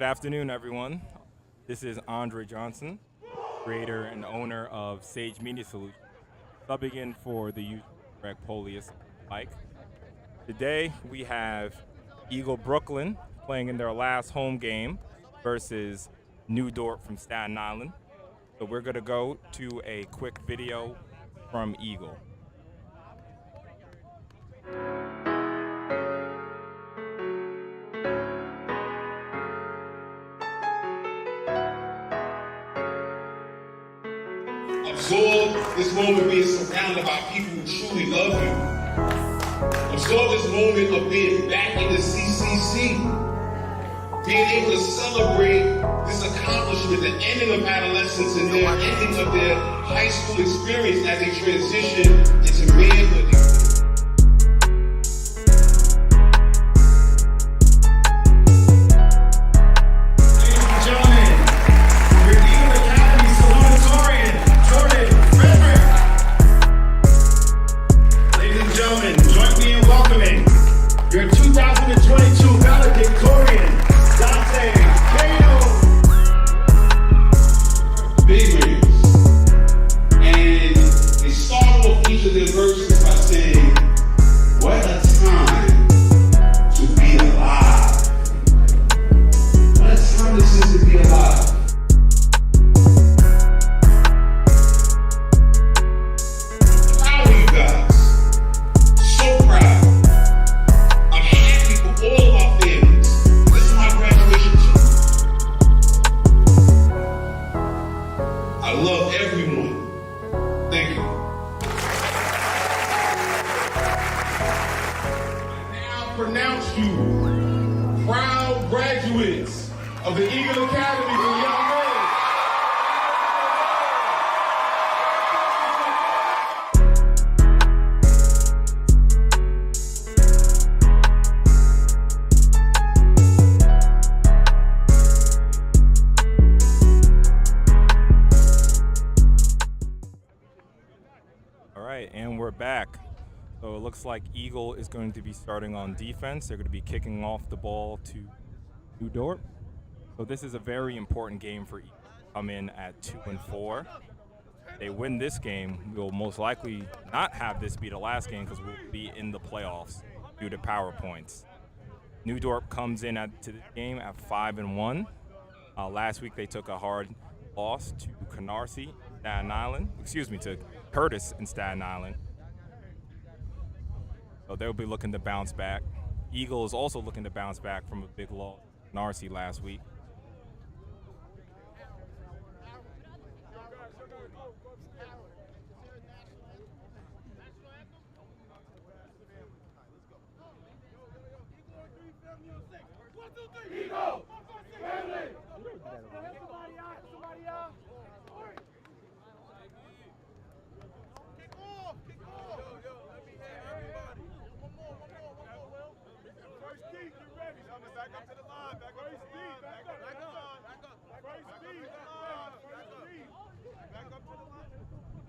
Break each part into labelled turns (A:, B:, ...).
A: Good afternoon, everyone. This is Andre Johnson, creator and owner of Sage Media Solutions, subbing in for the usual Greg Polius Mike. Today, we have Eagle Brooklyn playing in their last home game versus New Dorp from Staten Island. So we're going to go to a quick video from Eagle.
B: Absorb this moment being surrounded by people who truly love you. Absorb this moment of being back in the CCC. Being able to celebrate this accomplishment, the ending of adolescence and their ending of their high school experience as they transition into manhood. Pronounce you proud graduates of the Eagle Academy for Young Men.
A: All right, and we're back. So it looks like Eagle is going to be starting on defense. They're going to be kicking off the ball to New Dorp. So this is a very important game for Eagle. Come in at 2-4. They win this game, we'll most likely not have this be the last game because we'll be in the playoffs due to power points. New Dorp comes in to the game at 5-1. Last week they took a hard loss to to Curtis in Staten Island. So they'll be looking to bounce back. Eagle is also looking to bounce back from a big loss to Varsity last week.
C: Eagle! Back up to the line, back up to the line, back up to the line, back up. First speed, back up to the line.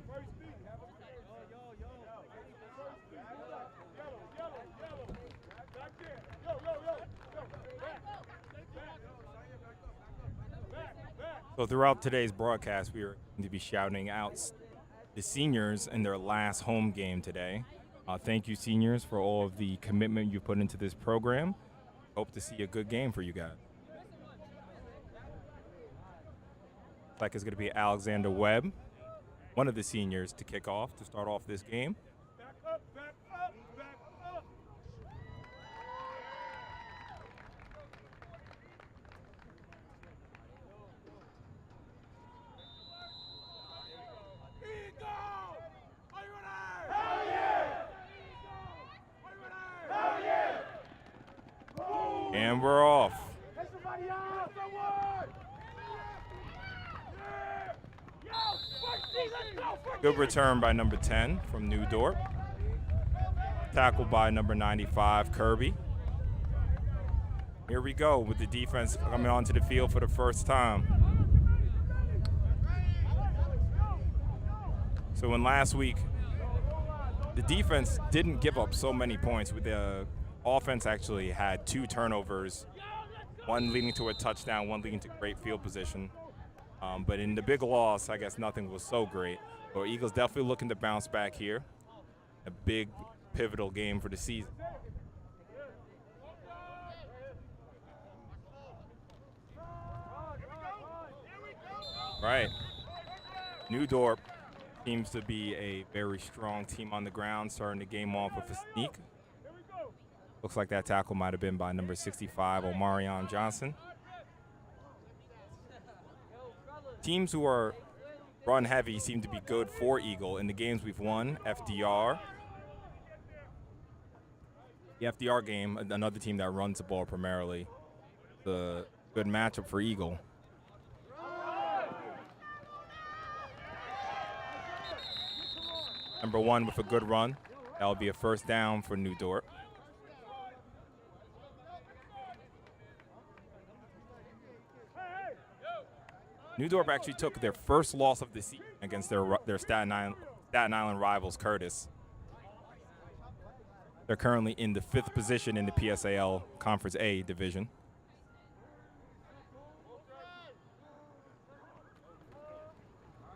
C: First speed, have a yo. First speed, yellow. Back there, back.
A: So throughout today's broadcast, we are going to be shouting out the seniors in their last home game today. Thank you, seniors, for all of the commitment you put into this program. Hope to see a good game for you guys. Looks like it's going to be Alexander Webb, one of the seniors, to kick off, to start off this game.
C: Back up.
A: And we're off. Good return by number 10 from New Dorp. Tackled by number 95, Kirby. Here we go with the defense coming onto the field for the first time. So in last week, the defense didn't give up so many points. With the offense actually had 2 turnovers, one leading to a touchdown, one leading to great field position. But in the big loss, I guess nothing was so great. So Eagles definitely looking to bounce back here. A big pivotal game for the season. Right. New Dorp seems to be a very strong team on the ground, starting the game off with a sneak. Looks like that tackle might have been by number 65, Omarion Johnson. Teams who are run heavy seem to be good for Eagle. In the games we've won, FDR. The FDR game, another team that runs the ball primarily, the good matchup for Eagle. Number 1 with a good run. That will be a first down for New Dorp. New Dorp actually took their first loss of the season against their Staten Island rivals, Curtis. They're currently in the 5th position in the PSAL Conference A division.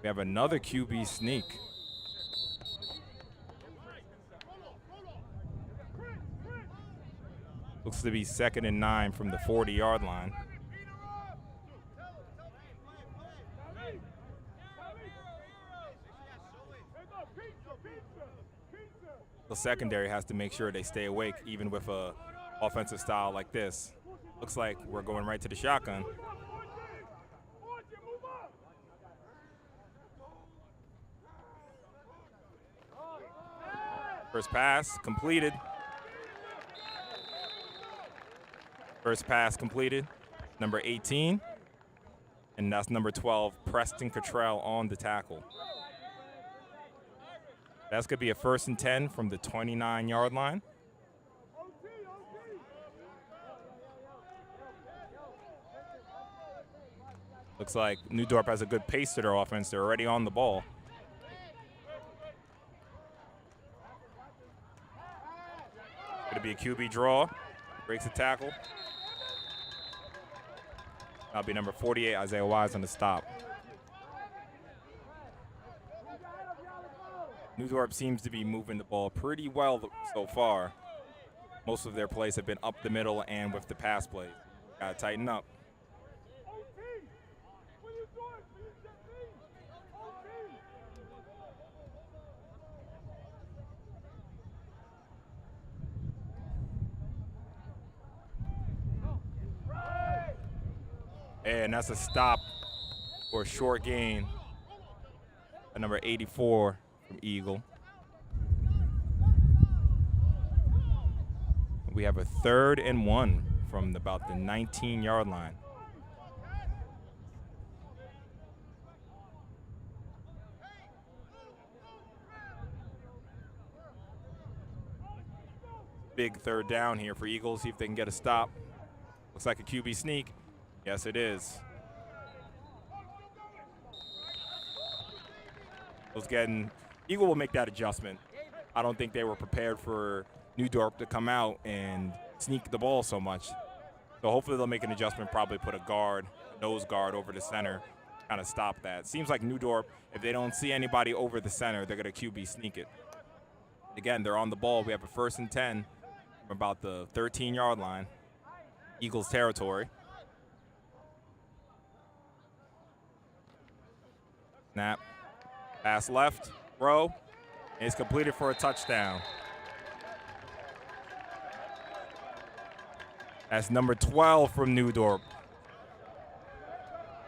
A: We have another QB sneak. Looks to be 2nd and 9 from the 40-yard line. The secondary has to make sure they stay awake even with a offensive style like this. Looks like we're going right to the shotgun. First pass completed. First pass completed. Number 18. And that's number 12, Preston Cottrell on the tackle. That's going to be a 1st and 10 from the 29-yard line. Looks like New Dorp has a good pace to their offense. They're already on the ball. Going to be a QB draw. Breaks the tackle. That'll be number 48, Isaiah Wise, on the stop. New Dorp seems to be moving the ball pretty well so far. Most of their plays have been up the middle and with the pass plays. Got to tighten up. And that's a stop for a short gain. At number 84 from Eagle. We have a 3rd and 1 from about the 19-yard line. Big 3rd down here for Eagles. See if they can get a stop. Looks like a QB sneak. Yes, it is. Eagle will make that adjustment. I don't think they were prepared for New Dorp to come out and sneak the ball so much. So hopefully they'll make an adjustment, probably put a nose guard over the center, kind of stop that. Seems like New Dorp, if they don't see anybody over the center, they're going to QB sneak it. Again, they're on the ball. We have a 1st and 10 from about the 13-yard line, Eagles territory. Snap. Pass left, throw, and it's completed for a touchdown. That's number 12 from New Dorp.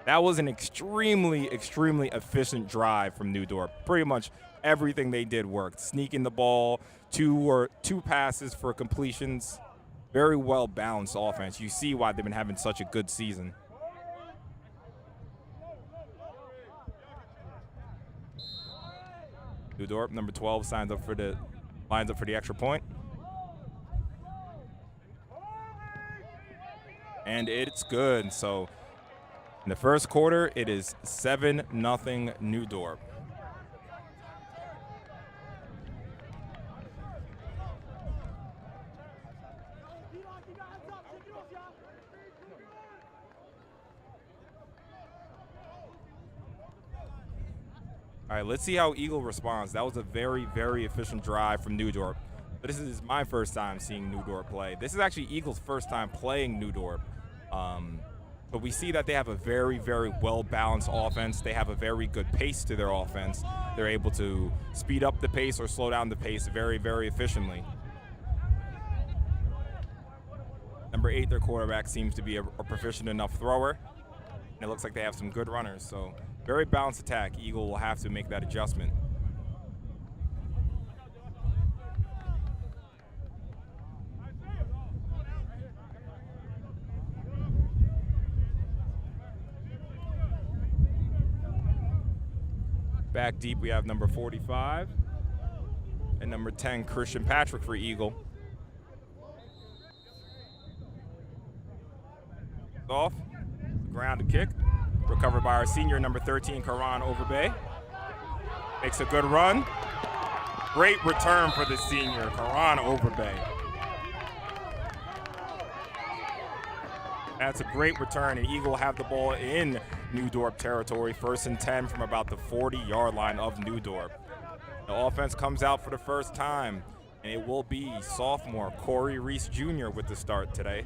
A: That was an extremely, extremely efficient drive from New Dorp. Pretty much everything they did worked. Sneaking the ball, two passes for completions. Very well balanced offense. You see why they've been having such a good season. New Dorp, number 12, lines up for the extra point. And it's good. So in the first quarter, it is 7-0 New Dorp. All right, let's see how Eagle responds. That was a very, very efficient drive from New Dorp. But this is my first time seeing New Dorp play. This is actually Eagle's first time playing New Dorp. But we see that they have a very, very well-balanced offense. They have a very good pace to their offense. They're able to speed up the pace or slow down the pace very, very efficiently. Number 8, their quarterback, seems to be a proficient enough thrower. And it looks like they have some good runners. So very balanced attack. Eagle will have to make that adjustment. Back deep, we have number 45 and number 10, Christian Patrick for Eagle. Off, ground to kick, recovered by our senior, number 13, Karan Overbay. Makes a good run. Great return for the senior, Karan Overbay. That's a great return, and Eagle have the ball in New Dorp territory, 1st and 10 from about the 40-yard line of New Dorp. The offense comes out for the first time, and it will be sophomore Corey Reese Jr. with the start today.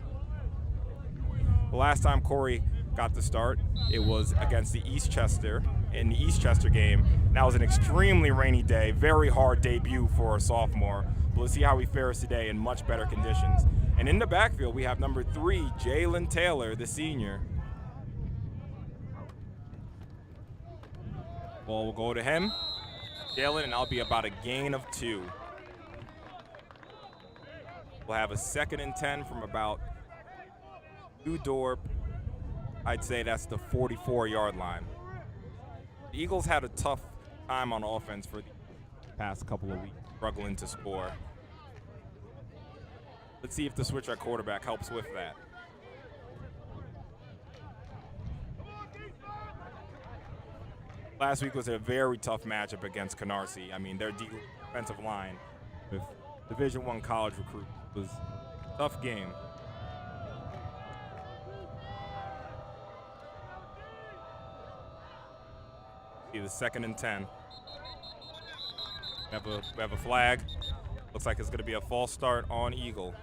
A: The last time Corey got the start, it was against the Eastchester in the Eastchester game. That was an extremely rainy day, very hard debut for a sophomore. But let's see how he fares today in much better conditions. And in the backfield, we have number 3, Jalen Taylor, the senior. Ball will go to him, Jalen, and that'll be about a gain of 2. We'll have a 2nd and 10 from about New Dorp. I'd say that's the 44-yard line. The Eagles had a tough time on offense for the past couple of weeks, struggling to score. Let's see if the switch at quarterback helps with that. Last week was a very tough matchup against Canarsie. I mean, their defensive line with Division I college recruits was a tough game. See the 2nd and 10. We have a flag. Looks like it's going to be a false start on Eagle.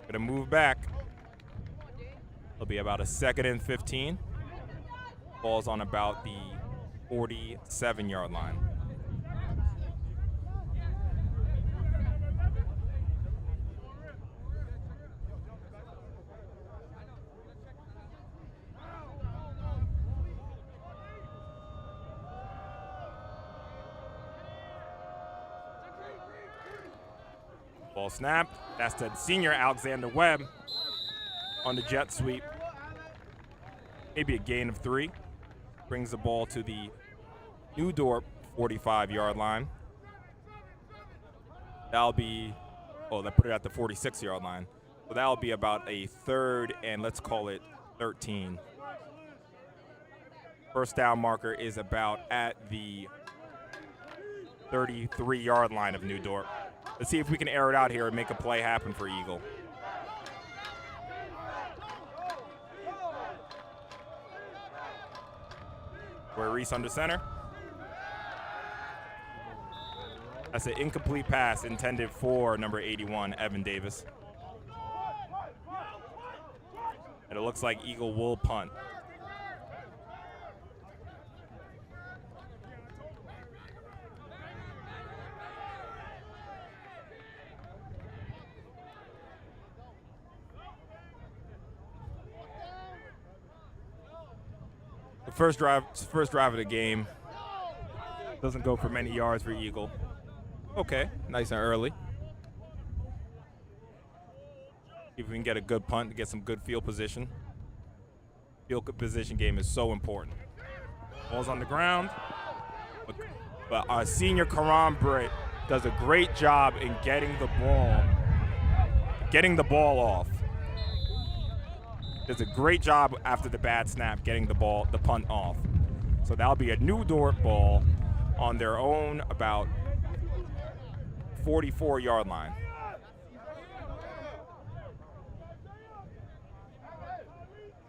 A: Going to move back. It'll be about a 2nd and 15. Ball's on about the 47-yard line. Ball snapped. That's the senior Alexander Webb on the jet sweep. Maybe a gain of 3. Brings the ball to the New Dorp 45-yard line. That'll be, they put it at the 46-yard line. So that'll be about a 3rd and let's call it 13. First down marker is about at the 33-yard line of New Dorp. Let's see if we can air it out here and make a play happen for Eagle. Where Reese under center. That's an incomplete pass intended for number 81, Evan Davis. And it looks like Eagle will punt. First drive of the game. Doesn't go for many yards for Eagle. Okay, nice and early. If we can get a good punt to get some good field position. Field position game is so important. Ball's on the ground. But our senior Karan Britt does a great job in getting the ball off. Does a great job after the bad snap getting the punt off. So that'll be a New Dorp ball on their own about 44-yard line.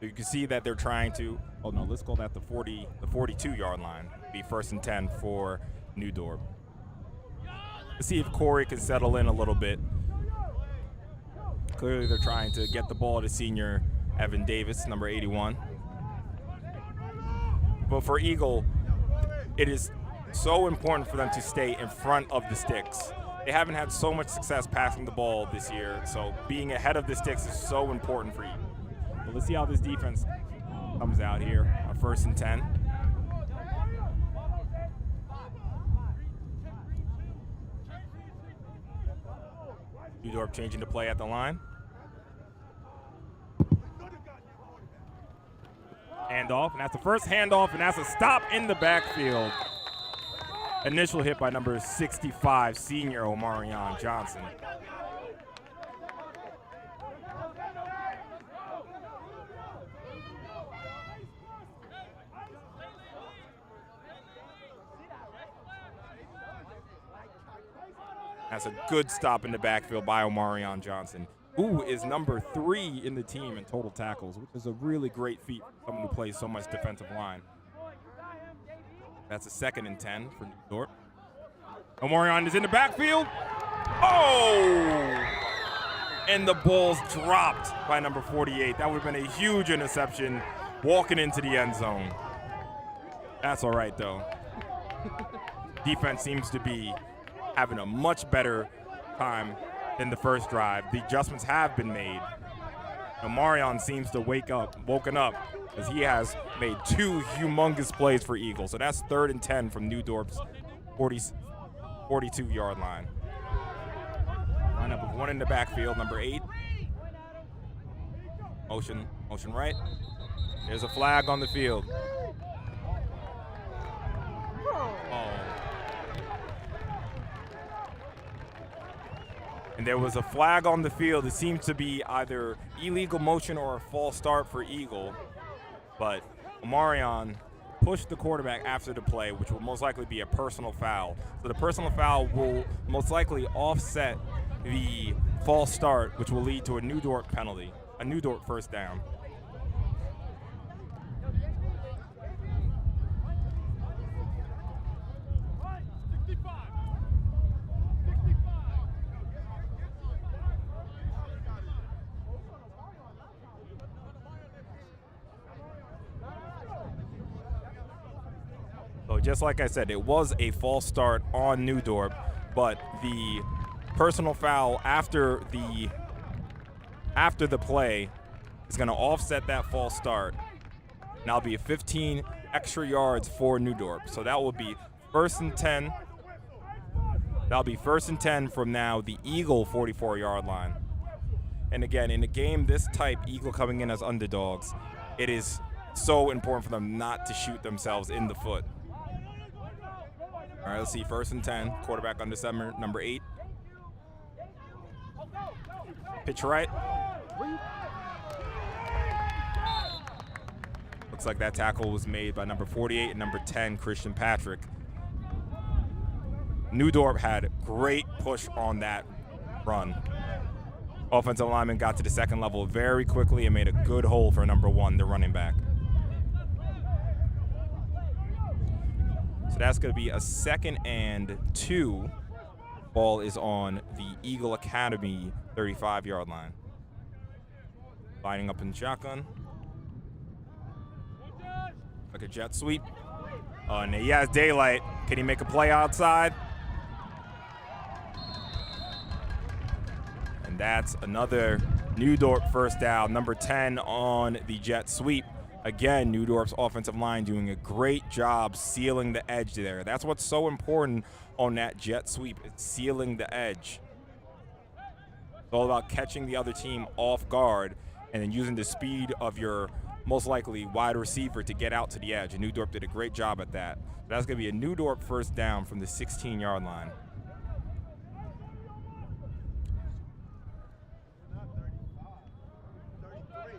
A: So you can see that they're trying to, oh no, let's call that the 42-yard line. Be 1st and 10 for New Dorp. Let's see if Corey can settle in a little bit. Clearly they're trying to get the ball to senior Evan Davis, number 81. But for Eagle, it is so important for them to stay in front of the sticks. They haven't had so much success passing the ball this year, so being ahead of the sticks is so important for Eagle. But let's see how this defense comes out here. 1st and 10. New Dorp changing to play at the line. Handoff, and that's the first handoff, and that's a stop in the backfield. Initial hit by number 65, senior Omarion Johnson. That's a good stop in the backfield by Omarion Johnson, who is number 3 in the team in total tackles, which is a really great feat for someone who plays so much defensive line. That's a 2nd and 10 for New Dorp. Omarion is in the backfield. Oh! And the ball's dropped by number 48. That would have been a huge interception walking into the end zone. That's all right, though. Defense seems to be having a much better time than the first drive. The adjustments have been made. Omarion seems to woken up, as he has made 2 humongous plays for Eagle. So that's 3rd and 10 from New Dorp's 42-yard line. Line up with 1 in the backfield, number 8. Motion right. There's a flag on the field. And there was a flag on the field. It seemed to be either illegal motion or a false start for Eagle. But Omarion pushed the quarterback after the play, which will most likely be a personal foul. So the personal foul will most likely offset the false start, which will lead to a New Dorp penalty, a New Dorp 1st down. So just like I said, it was a false start on New Dorp, but the personal foul after the play is going to offset that false start. And that'll be 15 extra yards for New Dorp. So that will be 1st and 10. That'll be 1st and 10 from now the Eagle 44-yard line. And again, in a game this type, Eagle coming in as underdogs, it is so important for them not to shoot themselves in the foot. All right, let's see, 1st and 10, quarterback under center, number 8. Pitch right. Looks like that tackle was made by number 48 and number 10, Christian Patrick. New Dorp had great push on that run. Offensive lineman got to the 2nd level very quickly and made a good hole for number 1, the running back. So that's going to be a 2nd and 2. Ball is on the Eagle Academy 35-yard line. Lining up in shotgun. Like a jet sweep. And he has daylight. Can he make a play outside? And that's another New Dorp 1st down. Number 10 on the jet sweep. Again, New Dorp's offensive line doing a great job sealing the edge there. That's what's so important on that jet sweep. It's sealing the edge. It's all about catching the other team off guard and then using the speed of your most likely wide receiver to get out to the edge. And New Dorp did a great job at that. That's going to be a New Dorp 1st down from the 16-yard line.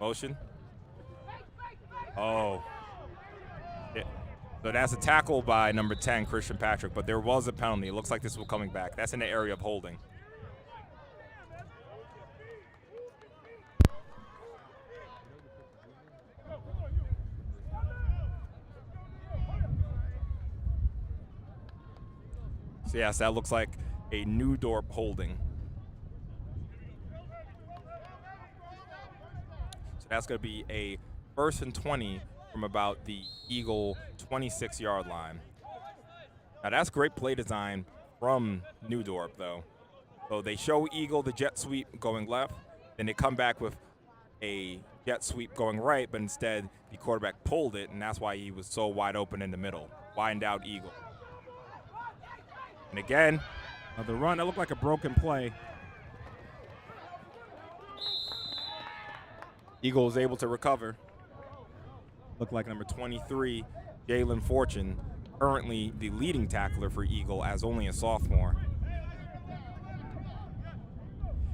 A: Motion. Oh. Yeah. So that's a tackle by number 10, Christian Patrick, but there was a penalty. It looks like this will coming back. That's in the area of holding. So yes, that looks like a New Dorp holding. So that's going to be a 1st and 20 from about the Eagle 26-yard line. Now that's great play design from New Dorp, though. So they show Eagle the jet sweep going left, then they come back with a jet sweep going right, but instead the quarterback pulled it, and that's why he was so wide open in the middle. Wind out Eagle. And again,
D: The run, that looked like a broken play.
A: Eagle is able to recover. Looked like number 23, Jalen Fortune, currently the leading tackler for Eagle as only a sophomore.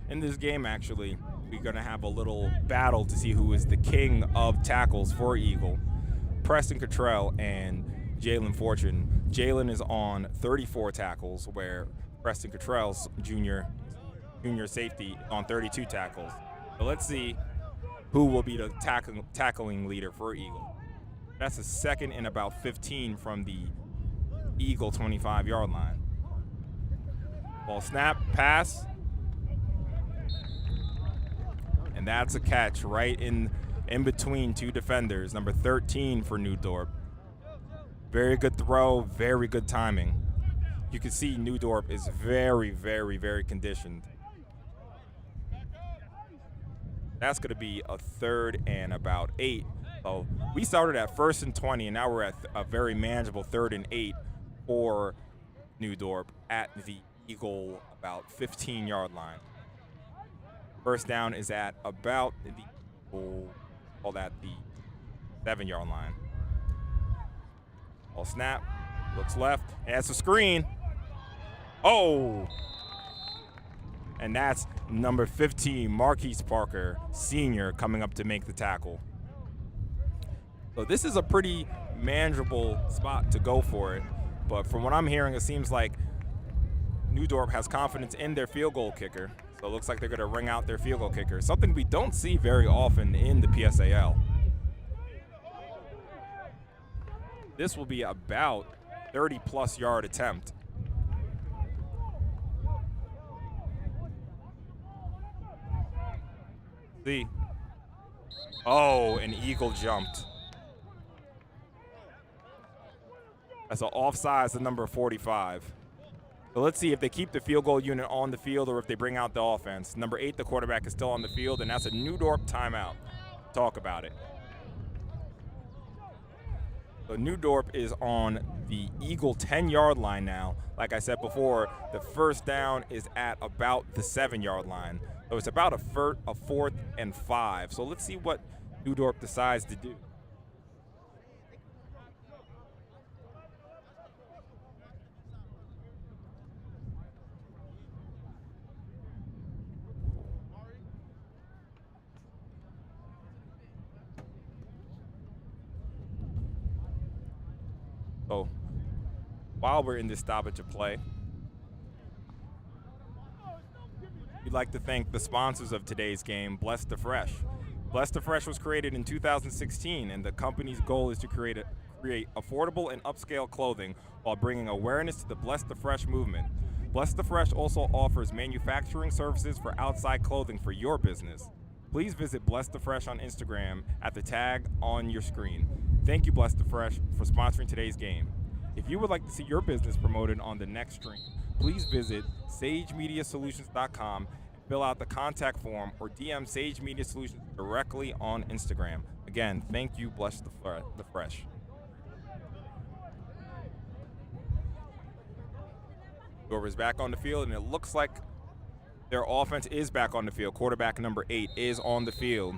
A: In this game, actually, we're going to have a little battle to see who is the king of tackles for Eagle. Preston Cottrell and Jalen Fortune. Jalen is on 34 tackles, where Preston Cottrell's junior safety on 32 tackles. So let's see who will be the tackling leader for Eagle. That's a 2nd and about 15 from the Eagle 25-yard line. Ball snap, pass. And that's a catch right in between two defenders, number 13 for New Dorp. Very good throw, very good timing. You can see New Dorp is very, very, very conditioned. That's going to be a 3rd and about 8. So we started at 1st and 20, and now we're at a very manageable 3rd and 8 for New Dorp at the Eagle about 15-yard line. First down is at about the 7-yard line. Ball snap, looks left, and that's a screen. Oh! And that's number 15, Marquise Parker, senior, coming up to make the tackle. So this is a pretty manageable spot to go for it. But from what I'm hearing, it seems like New Dorp has confidence in their field goal kicker. So it looks like they're going to ring out their field goal kicker, something we don't see very often in the PSAL. This will be about 30-plus yard attempt. See. Oh, an Eagle jumped. That's an offsides to number 45. So let's see if they keep the field goal unit on the field or if they bring out the offense. Number 8, the quarterback, is still on the field, and that's a New Dorp timeout. Talk about it. So New Dorp is on the Eagle 10-yard line now. Like I said before, the first down is at about the 7-yard line. So it's about a 4th and 5. So let's see what New Dorp decides to do. So while we're in this stoppage of play, we'd like to thank the sponsors of today's game, Bless the Fresh. Bless the Fresh was created in 2016, and the company's goal is to create affordable and upscale clothing while bringing awareness to the Bless the Fresh movement. Bless the Fresh also offers manufacturing services for outside clothing for your business. Please visit Bless the Fresh on Instagram at the tag on your screen. Thank you, Bless the Fresh, for sponsoring today's game. If you would like to see your business promoted on the next stream, please visit sagemediasolutions.com and fill out the contact form or DM Sage Media Solutions directly on Instagram. Again, thank you, Bless the Fresh. Dorp is back on the field, and it looks like their offense is back on the field. Quarterback number 8 is on the field.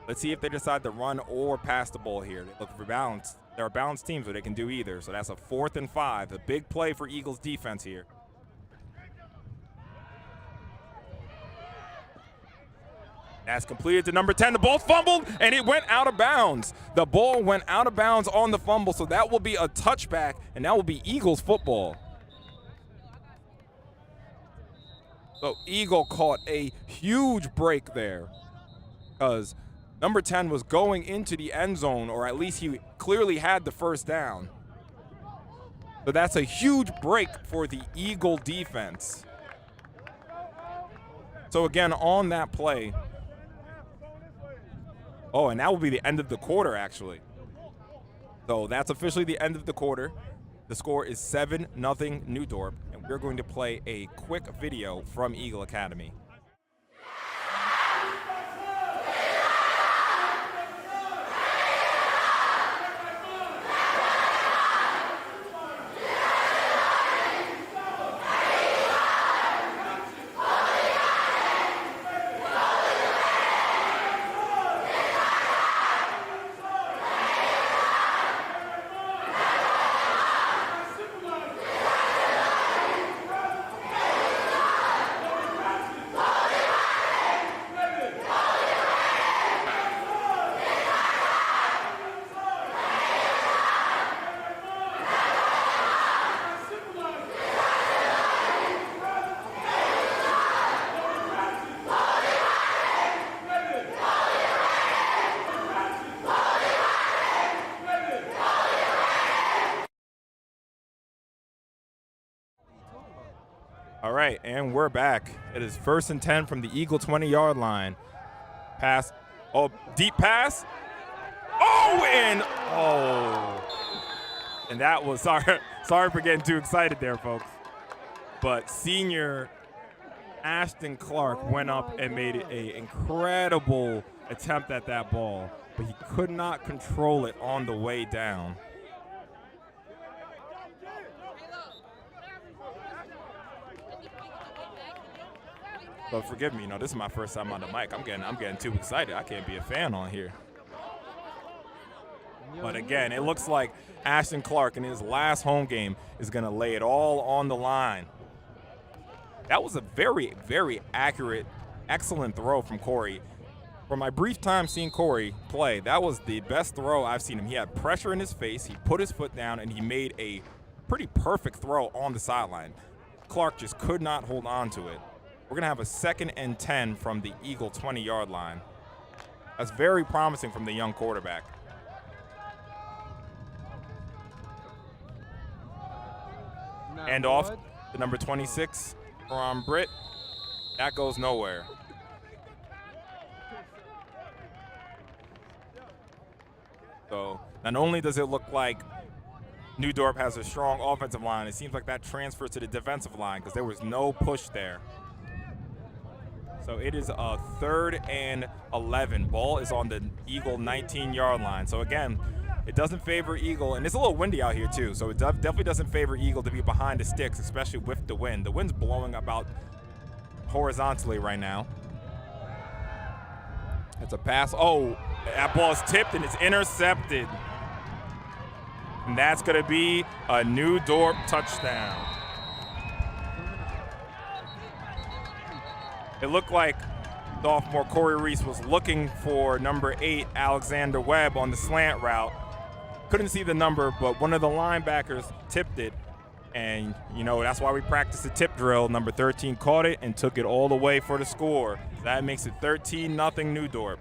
A: Let's see if they decide to run or pass the ball here. They look for balance. They're a balanced team, so they can do either. So that's a 4th and 5. A big play for Eagles defense here. That's completed to number 10. The ball fumbled, and it went out of bounds. The ball went out of bounds on the fumble, so that will be a touchback, and that will be Eagles football. So Eagle caught a huge break there because number 10 was going into the end zone, or at least he clearly had the first down. So that's a huge break for the Eagle defense. So again, on that play, oh, and that will be the end of the quarter, actually. So that's officially the end of the quarter. The score is 7-0 New Dorp, and we're going to play a quick video from Eagle Academy. All right, and we're back. It is 1st and 10 from the Eagle 20-yard line. Pass. Oh, deep pass. Oh, and that was, sorry for getting too excited there, folks. But senior Ashton Clark went up and made an incredible attempt at that ball, but he could not control it on the way down. But forgive me, this is my first time on the mic. I'm getting too excited. I can't be a fan on here. But again, it looks like Ashton Clark in his last home game is going to lay it all on the line. That was a very, very accurate, excellent throw from Corey. For my brief time seeing Corey play, that was the best throw I've seen him. He had pressure in his face, he put his foot down, and he made a pretty perfect throw on the sideline. Clark just could not hold on to it. We're going to have a 2nd and 10 from the Eagle 20-yard line. That's very promising from the young quarterback. And off to number 26 from Britt. That goes nowhere. So not only does it look like New Dorp has a strong offensive line, it seems like that transfers to the defensive line because there was no push there. So it is a 3rd and 11. Ball is on the Eagle 19-yard line. So again, it doesn't favor Eagle, and it's a little windy out here too, so it definitely doesn't favor Eagle to be behind the sticks, especially with the wind. The wind's blowing about horizontally right now. It's a pass. Oh, that ball is tipped and it's intercepted. And that's going to be a New Dorp touchdown. It looked like sophomore Corey Reese was looking for number 8, Alexander Webb, on the slant route. Couldn't see the number, but one of the linebackers tipped it. And, that's why we practice the tip drill. Number 13 caught it and took it all the way for the score. That makes it 13-0 New Dorp.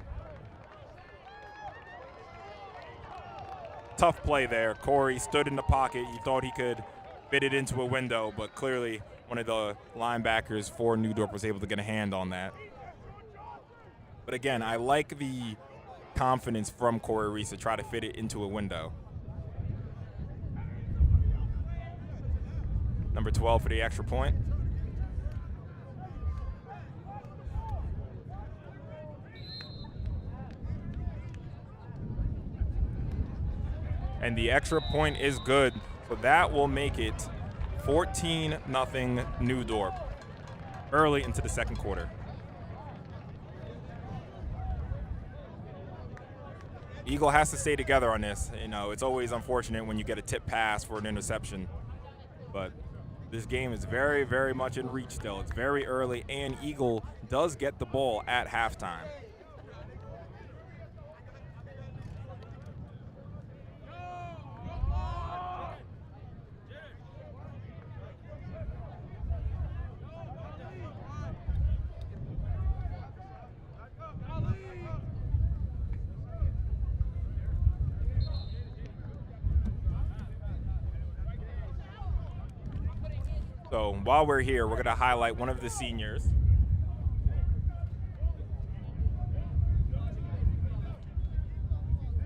A: Tough play there. Corey stood in the pocket. You thought he could fit it into a window, but clearly one of the linebackers for New Dorp was able to get a hand on that. But again, I like the confidence from Corey Reese to try to fit it into a window. Number 12 for the extra point. And the extra point is good, so that will make it 14-0 New Dorp early into the second quarter. Eagle has to stay together on this. It's always unfortunate when you get a tip pass for an interception, but this game is very, very much in reach still. It's very early, and Eagle does get the ball at halftime. So while we're here, we're going to highlight one of the seniors.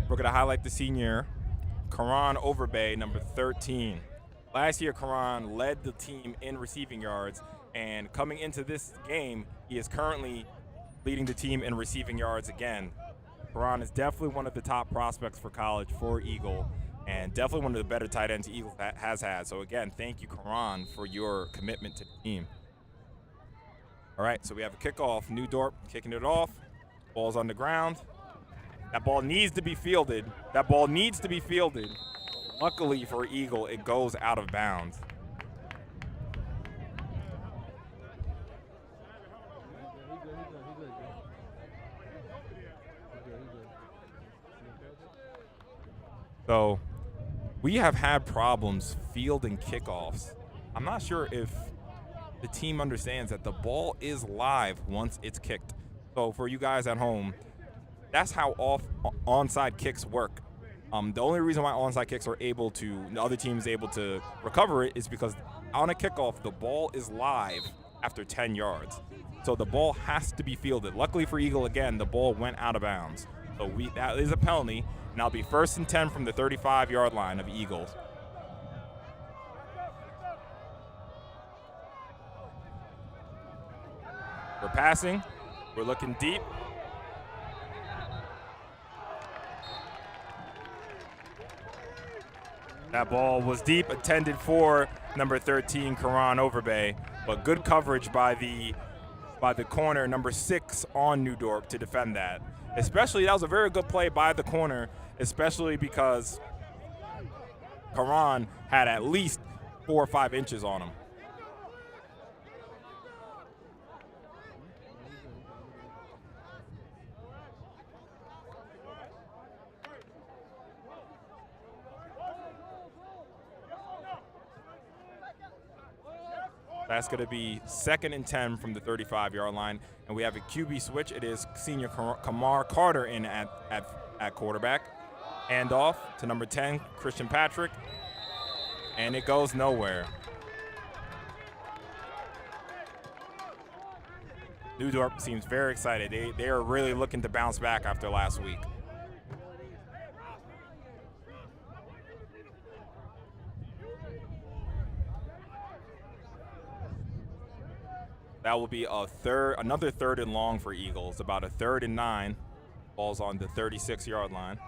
A: We're going to highlight the senior, Karan Overbay, number 13. Last year, Karan led the team in receiving yards, and coming into this game, he is currently leading the team in receiving yards again. Karan is definitely one of the top prospects for college for Eagle, and definitely one of the better tight ends Eagle has had. So again, thank you, Karan, for your commitment to the team. All right, so we have a kickoff. New Dorp kicking it off. Ball's on the ground. That ball needs to be fielded. That ball needs to be fielded. Luckily for Eagle, it goes out of bounds. So we have had problems fielding kickoffs. I'm not sure if the team understands that the ball is live once it's kicked. So for you guys at home, that's how onside kicks work. The only reason why onside kicks are able to, the other team is able to recover it is because on a kickoff, the ball is live after 10 yards. So the ball has to be fielded. Luckily for Eagle, again, the ball went out of bounds. So that is a penalty, and that'll be 1st and 10 from the 35-yard line of Eagles. We're passing. We're looking deep. That ball was deep, intended for number 13, Karan Overbay, but good coverage by the corner, number 6 on New Dorp to defend that. Especially, that was a very good play by the corner, especially because Karan had at least 4 or 5 inches on him. That's going to be 2nd and 10 from the 35-yard line. And we have a QB switch. It is senior Kamar Carter in at quarterback. Handoff to number 10, Christian Patrick. And it goes nowhere. New Dorp seems very excited. They are really looking to bounce back after last week. That will be another 3rd and long for Eagles, about a 3rd and 9. Ball's on the 36-yard line.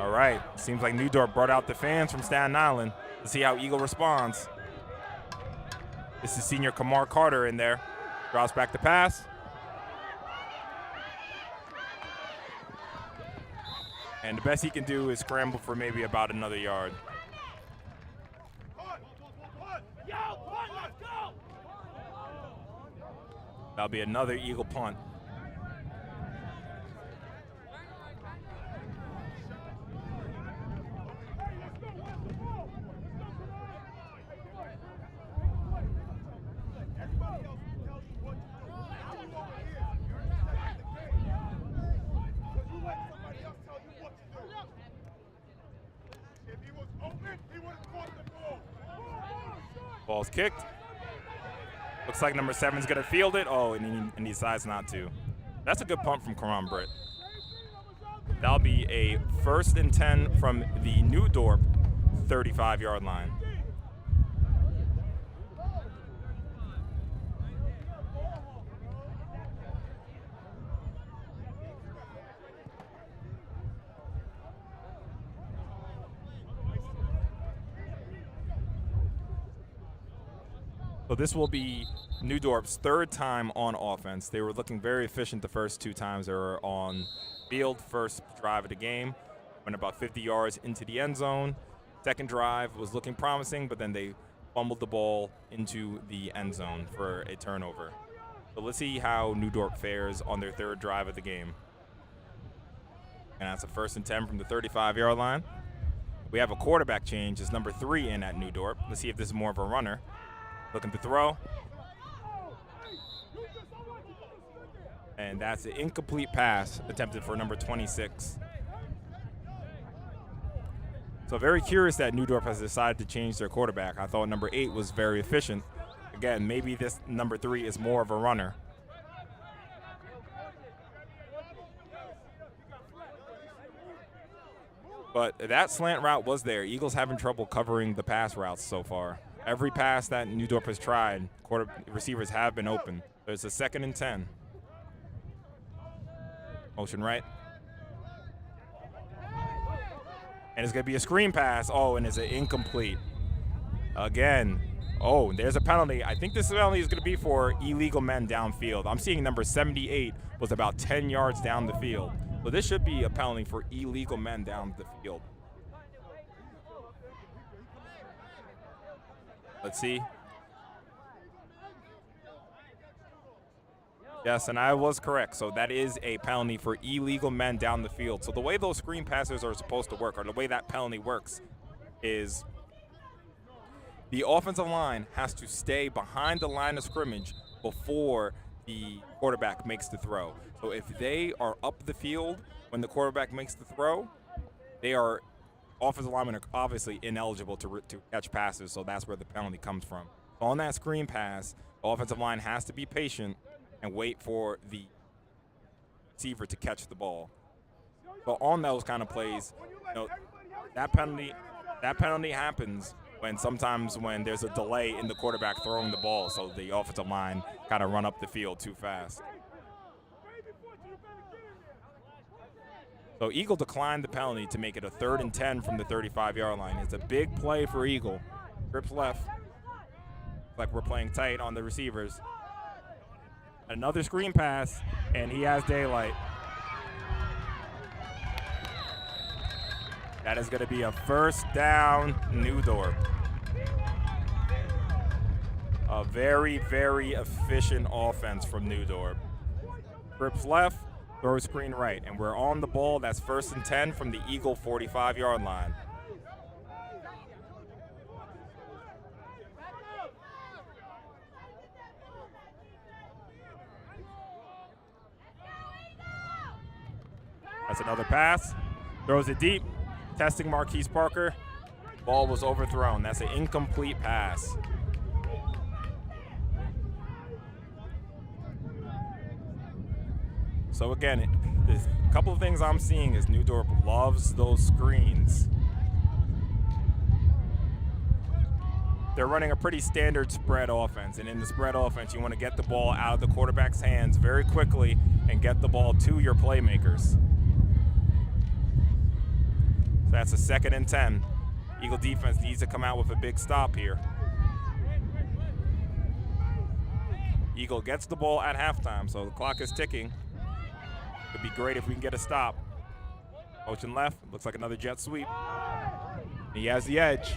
A: All right, seems like New Dorp brought out the fans from Staten Island to see how Eagle responds. This is senior Kamar Carter in there. Drops back to pass. And the best he can do is scramble for maybe about another yard. That'll be another Eagle punt. Ball's kicked. Looks like number 7's going to field it. Oh, and he decides not to. That's a good punt from Karan Britt. That'll be a 1st and 10 from the New Dorp 35-yard line. So this will be New Dorp's 3rd time on offense. They were looking very efficient the first 2 times they were on field. First drive of the game, went about 50 yards into the end zone. Second drive was looking promising, but then they fumbled the ball into the end zone for a turnover. So let's see how New Dorp fares on their 3rd drive of the game. And that's a 1st and 10 from the 35-yard line. We have a quarterback change. It's number 3 in at New Dorp. Let's see if this is more of a runner. Looking to throw. And that's an incomplete pass attempted for number 26. So very curious that Dorp has decided to change their quarterback. I thought number 8 was very efficient. Again, maybe this number 3 is more of a runner. But that slant route was there. Eagles having trouble covering the pass routes so far. Every pass that Dorp has tried, receivers have been open. There's a 2nd and 10. Motion right. And it's going to be a screen pass. Oh, and it's an incomplete. Again. Oh, there's a penalty. I think this penalty is going to be for illegal men downfield. I'm seeing number 78 was about 10 yards down the field. So this should be a penalty for illegal men down the field. Let's see. Yes, and I was correct. So that is a penalty for illegal men down the field. So the way those screen passes are supposed to work, or the way that penalty works, is the offensive line has to stay behind the line of scrimmage before the quarterback makes the throw. So if they are up the field when the quarterback makes the throw, offensive linemen are obviously ineligible to catch passes, so that's where the penalty comes from. So on that screen pass, the offensive line has to be patient and wait for the receiver to catch the ball. So on those kind of plays, that penalty happens sometimes when there's a delay in the quarterback throwing the ball, so the offensive line kind of run up the field too fast. So Eagle declined the penalty to make it a 3rd and 10 from the 35-yard line. It's a big play for Eagle. Grips left. Like we're playing tight on the receivers. Another screen pass, and he has daylight. That is going to be a 1st down, Dorp. A very, very efficient offense from Dorp. Grips left, throw screen right, and we're on the ball. That's 1st and 10 from the Eagle 45-yard line. That's another pass. Throws it deep. Testing Marquise Parker. Ball was overthrown. That's an incomplete pass. So again, there's a couple of things I'm seeing is Dorp loves those screens. They're running a pretty standard spread offense, and in the spread offense, you want to get the ball out of the quarterback's hands very quickly and get the ball to your playmakers. So that's a 2nd and 10. Eagle defense needs to come out with a big stop here. Eagle gets the ball at halftime, so the clock is ticking. It'd be great if we can get a stop. Motion left, looks like another jet sweep. He has the edge.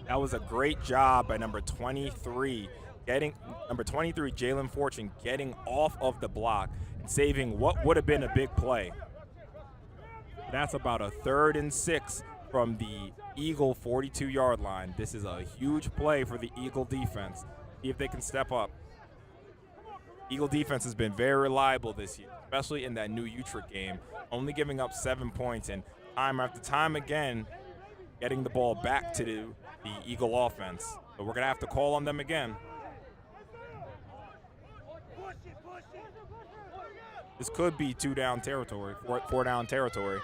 A: That was a great job by number 23, Jalen Fortune, getting off of the block and saving what would have been a big play. That's about a 3rd and 6 from the Eagle 42-yard line. This is a huge play for the Eagle defense. See if they can step up. Eagle defense has been very reliable this year, especially in that New Utrecht game, only giving up 7 points, and time after time again, getting the ball back to the Eagle offense. So we're going to have to call on them again. This could be 2-down territory, 4-down territory.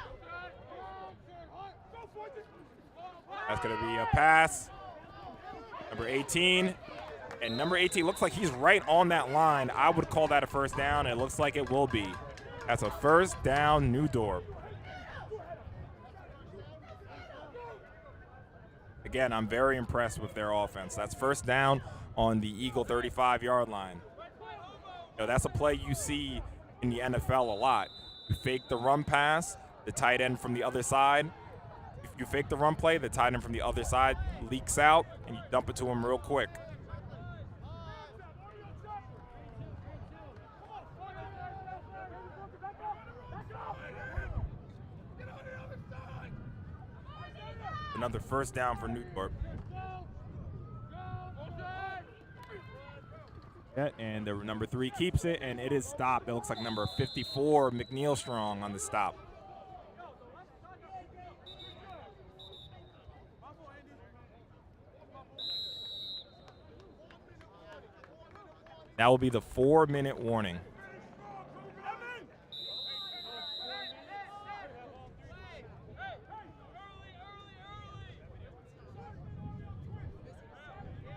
A: That's going to be a pass. Number 18. And number 18 looks like he's right on that line. I would call that a 1st down, and it looks like it will be. That's a 1st down, Dorp. Again, I'm very impressed with their offense. That's 1st down on the Eagle 35-yard line. That's a play you see in the NFL a lot. You fake the run pass, the tight end from the other side. If you fake the run play, the tight end from the other side leaks out, and you dump it to him real quick. Another 1st down for Dorp.
D: And the number 3 keeps it, and it is stopped. It looks like number 54, McNeil Strong, on the stop. That will be the 4-minute warning.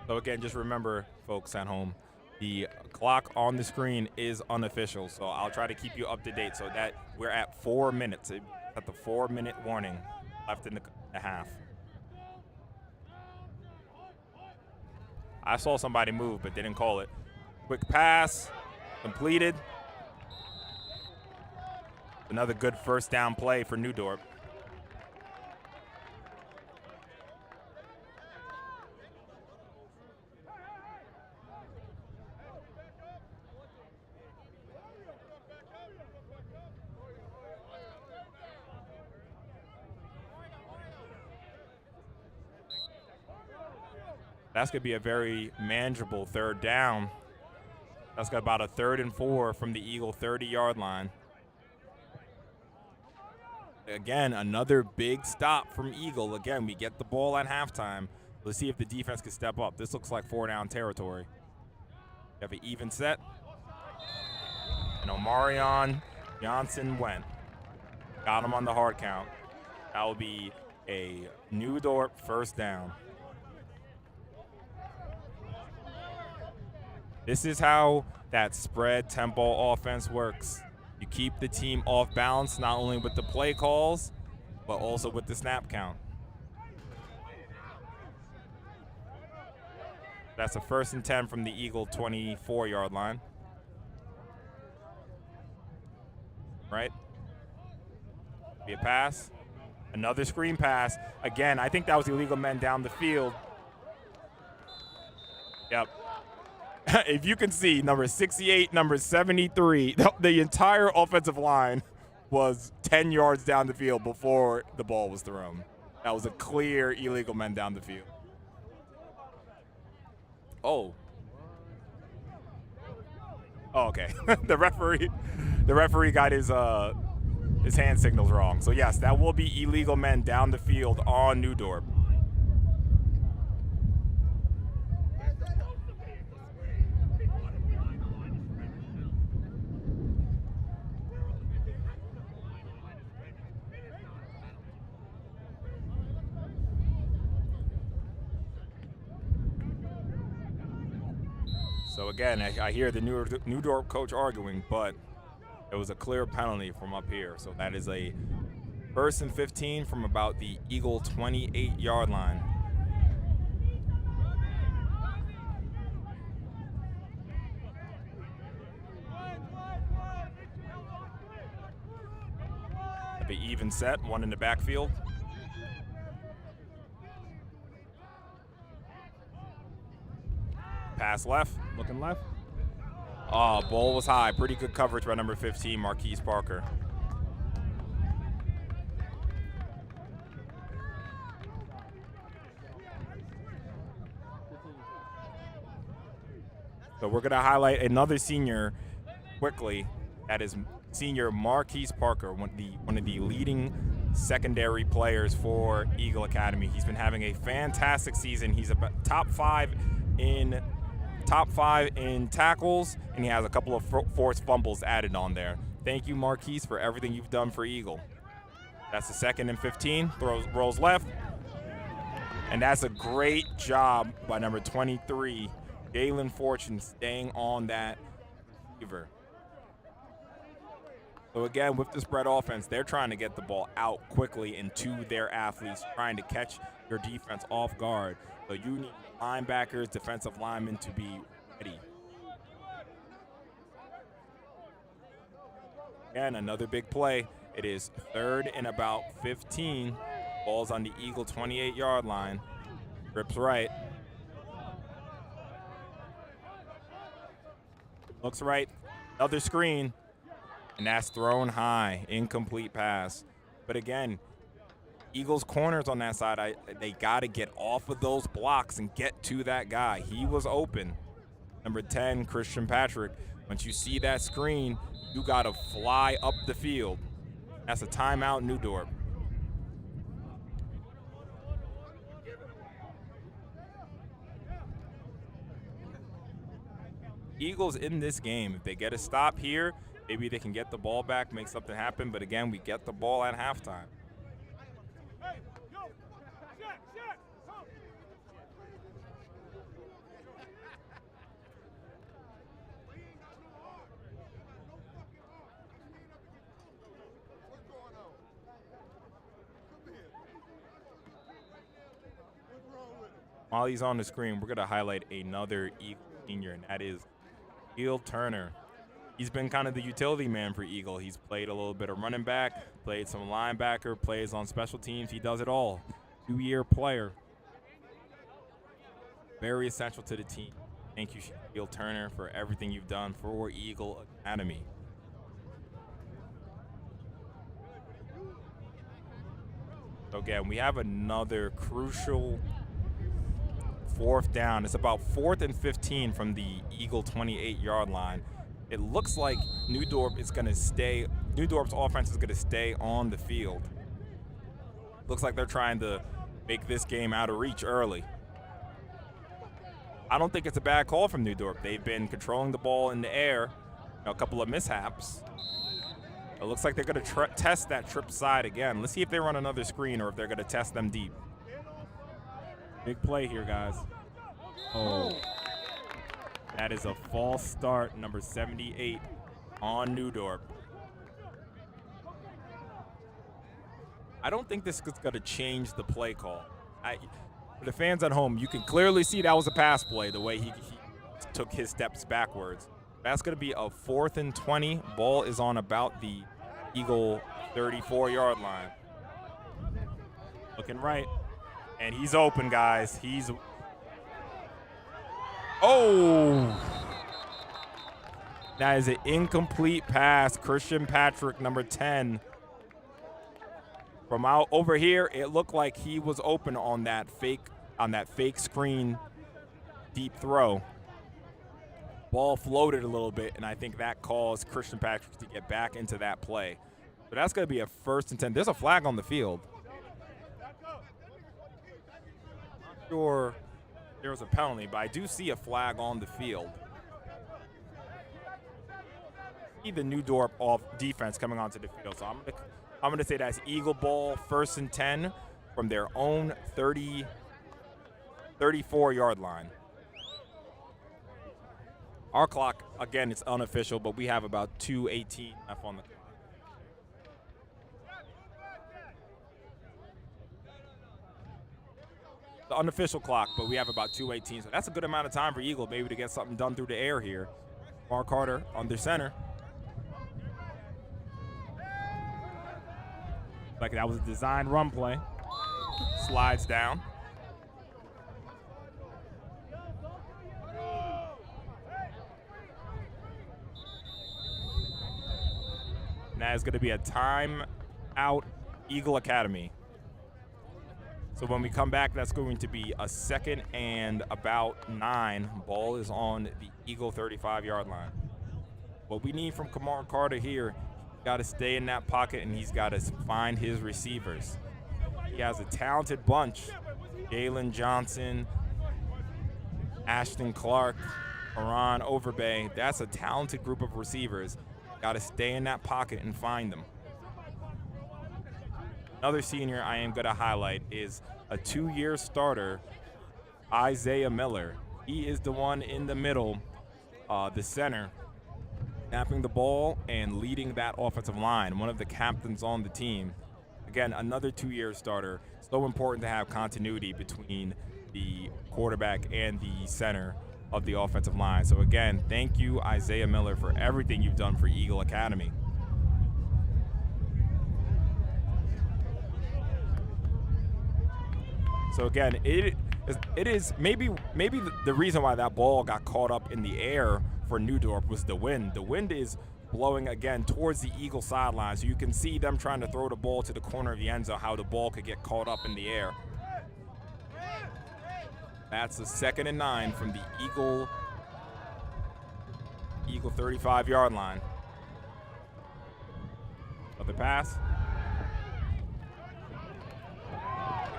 D: So again, just remember, folks at home, the clock on the screen is unofficial, so I'll try to keep you up to date so that we're at 4 minutes, at the 4-minute warning left in the half. I saw somebody move but didn't call it. Quick pass, completed. Another good first down play for New Dorp. That's going to be a very manageable third down. That's got about a 3rd and 4 from the Eagle 30-yard line. Again, another big stop from Eagle. Again, we get the ball at halftime. Let's see if the defense can step up. This looks like 4-down territory. We have an even set. And Omarion Johnson went. Got him on the hard count. That will be a New Dorp first down. This is how that spread tempo offense works. You keep the team off balance, not only with the play calls, but also with the snap count. That's a 1st and 10 from the Eagle 24-yard line. Right? Be a pass. Another screen pass. Again, I think that was illegal men down the field. Yep. If you can see, number 68, number 73, the entire offensive line was 10 yards down the field before the ball was thrown. That was a clear illegal men down the field. Oh, okay. the referee got his hand signals wrong. So yes, that will be illegal men down the field on New Dorp. So again, I hear the New Dorp coach arguing, but it was a clear penalty from up here. So that is a 1st and 15 from about the Eagle 28-yard line. The even set, one in the backfield. Pass left, looking left. Oh, ball was high. Pretty good coverage by number 15, Marquise Parker. So we're going to highlight another senior quickly. That is senior Marquise Parker, one of the leading secondary players for Eagle Academy. He's been having a fantastic season. He's about top five in tackles, and he has a couple of forced fumbles added on there. Thank you, Marquise, for everything you've done for Eagle. That's the 2nd and 15. Rolls left. And that's a great job by number 23, Jalen Fortune, staying on that receiver. So again, with the spread offense, they're trying to get the ball out quickly and to their athletes, trying to catch your defense off guard. So you need linebackers, defensive linemen to be ready. Again, another big play. It is 3rd and about 15. Ball's on the Eagle 28-yard line. Rips right. Looks right. Another screen. And that's thrown high. Incomplete pass. But again, Eagles corners on that side, they got to get off of those blocks and get to that guy. He was open. number 10, Christian Patrick. Once you see that screen, you got to fly up the field. That's a timeout, New Dorp. Eagles in this game, if they get a stop here, maybe they can get the ball back, make something happen. But again, we get the ball at halftime. While he's on the screen, we're going to highlight another Eagle senior, and that is Eagle Turner. He's been kind of the utility man for Eagle. He's played a little bit of running back, played some linebacker, plays on special teams. He does it all. 2-year player. Very essential to the team. Thank you, Eagle Turner, for everything you've done for Eagle Academy. So again, we have another crucial 4th down. It's about 4th and 15 from the Eagle 28-yard line. It looks like New Dorp is going to stay. New Dorp's offense is going to stay on the field. Looks like they're trying to make this game out of reach early. I don't think it's a bad call from New Dorp. They've been controlling the ball in the air. A couple of mishaps. It looks like they're going to test that trip side again. Let's see if they run another screen or if they're going to test them deep. Big play here, guys. Oh. That is a false start, number 78 on New Dorp. I don't think this is going to change the play call. For the fans at home, you can clearly see that was a pass play, the way he took his steps backwards. That's going to be a 4th and 20. Ball is on about the Eagle 34-yard line. Looking right. And he's open, guys. Oh! That is an incomplete pass. Christian Patrick, number 10. From out over here, it looked like he was open on that fake screen deep throw. Ball floated a little bit, and I think that caused Christian Patrick to get back into that play. So that's going to be a 1st and 10. There's a flag on the field. Not sure there was a penalty, but I do see a flag on the field. See the New Dorp off defense coming onto the field. So I'm gonna say that's Eagle ball, 1st and 10 from their own 34-yard line. Our clock, again, it's unofficial, but we have about 2:18 left on the clock. The unofficial clock, but we have about 2:18, so that's a good amount of time for Eagle maybe to get something done through the air here. Mark Carter under center. Like that was a designed run play. Slides down. And that is going to be a timeout, Eagle Academy. So when we come back, that's going to be a 2nd and about 9. Ball is on the Eagle 35-yard line. What we need from Kamar Carter here, he's got to stay in that pocket and he's got to find his receivers. He has a talented bunch. Jalen Johnson, Ashton Clark, Haran Overbay. That's a talented group of receivers. Got to stay in that pocket and find them. Another senior I am going to highlight is a 2-year starter, Isaiah Miller. He is the one in the middle, the center, snapping the ball and leading that offensive line, one of the captains on the team. Again, another 2-year starter. So important to have continuity between the quarterback and the center of the offensive line. So again, thank you, Isaiah Miller, for everything you've done for Eagle Academy. So again, it is maybe the reason why that ball got caught up in the air for New Dorp was the wind. The wind is blowing again towards the Eagle sideline, so you can see them trying to throw the ball to the corner of the end zone, how the ball could get caught up in the air. That's a 2nd and 9 from the Eagle Eagle 35-yard line. Other pass.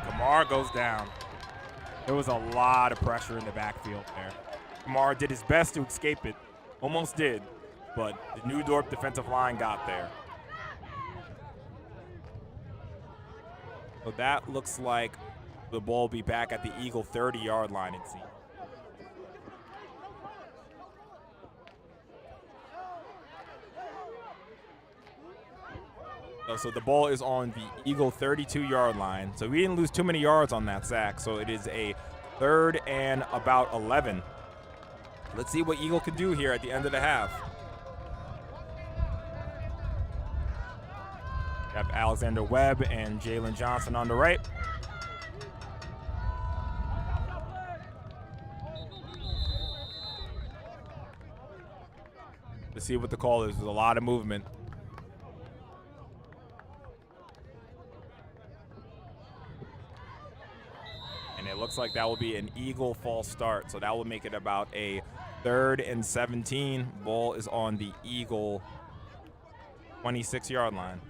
D: Kamar goes down. There was a lot of pressure in the backfield there. Kamar did his best to escape it. Almost did, but the New Dorp defensive line got there. So that looks like the ball will be back at the Eagle 30-yard line, it seems. So the ball is on the Eagle 32-yard line. So we didn't lose too many yards on that sack. So it is a 3rd and about 11. Let's see what Eagle can do here at the end of the half. Have Alexander Webb and Jalen Johnson on the right. Let's see what the call is. There's a lot of movement. And it looks like that will be an Eagle false start. So that will make it about a 3rd and 17. Ball is on the Eagle 26-yard line.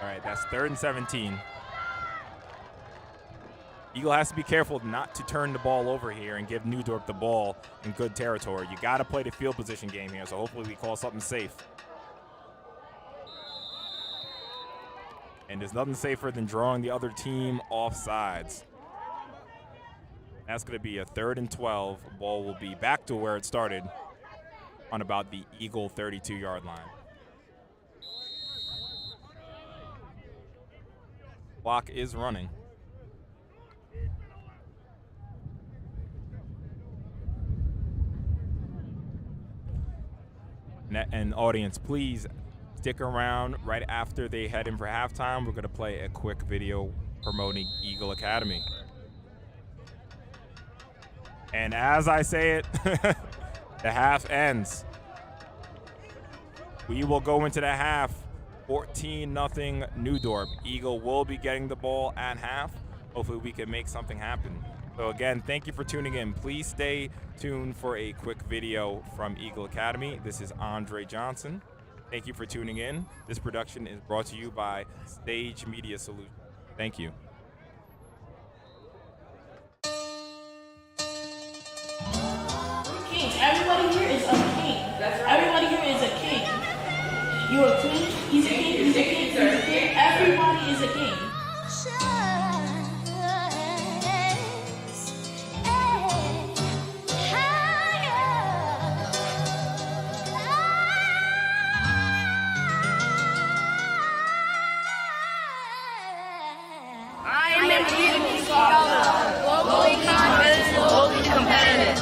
D: All right, that's 3rd and 17. Eagle has to be careful not to turn the ball over here and give New Dorp the ball in good territory. You got to play the field position game here, so hopefully we call something safe. And there's nothing safer than drawing the other team off sides. That's going to be a 3rd and 12. Ball will be back to where it started on about the Eagle 32-yard line. Clock is running. And audience, please stick around. Right after they head in for halftime, we're going to play a quick video promoting Eagle Academy. And as I say it, the half ends. We will go into the half 14-0 New Dorp. Eagle will be getting the ball at half. Hopefully we can make something happen. So again, thank you for tuning in. Please stay tuned for a quick video from Eagle Academy. This is Andre Johnson. Thank you for tuning in. This production is brought to you by Stage Media Solutions. Thank you.
E: Kings. Everybody here is a king. That's right. Everybody here is a king. You're a queen. He's a king. He's a king. He's a king. Everybody is a king.
F: I'm an Eagle scholar, globally confident, globally competitive.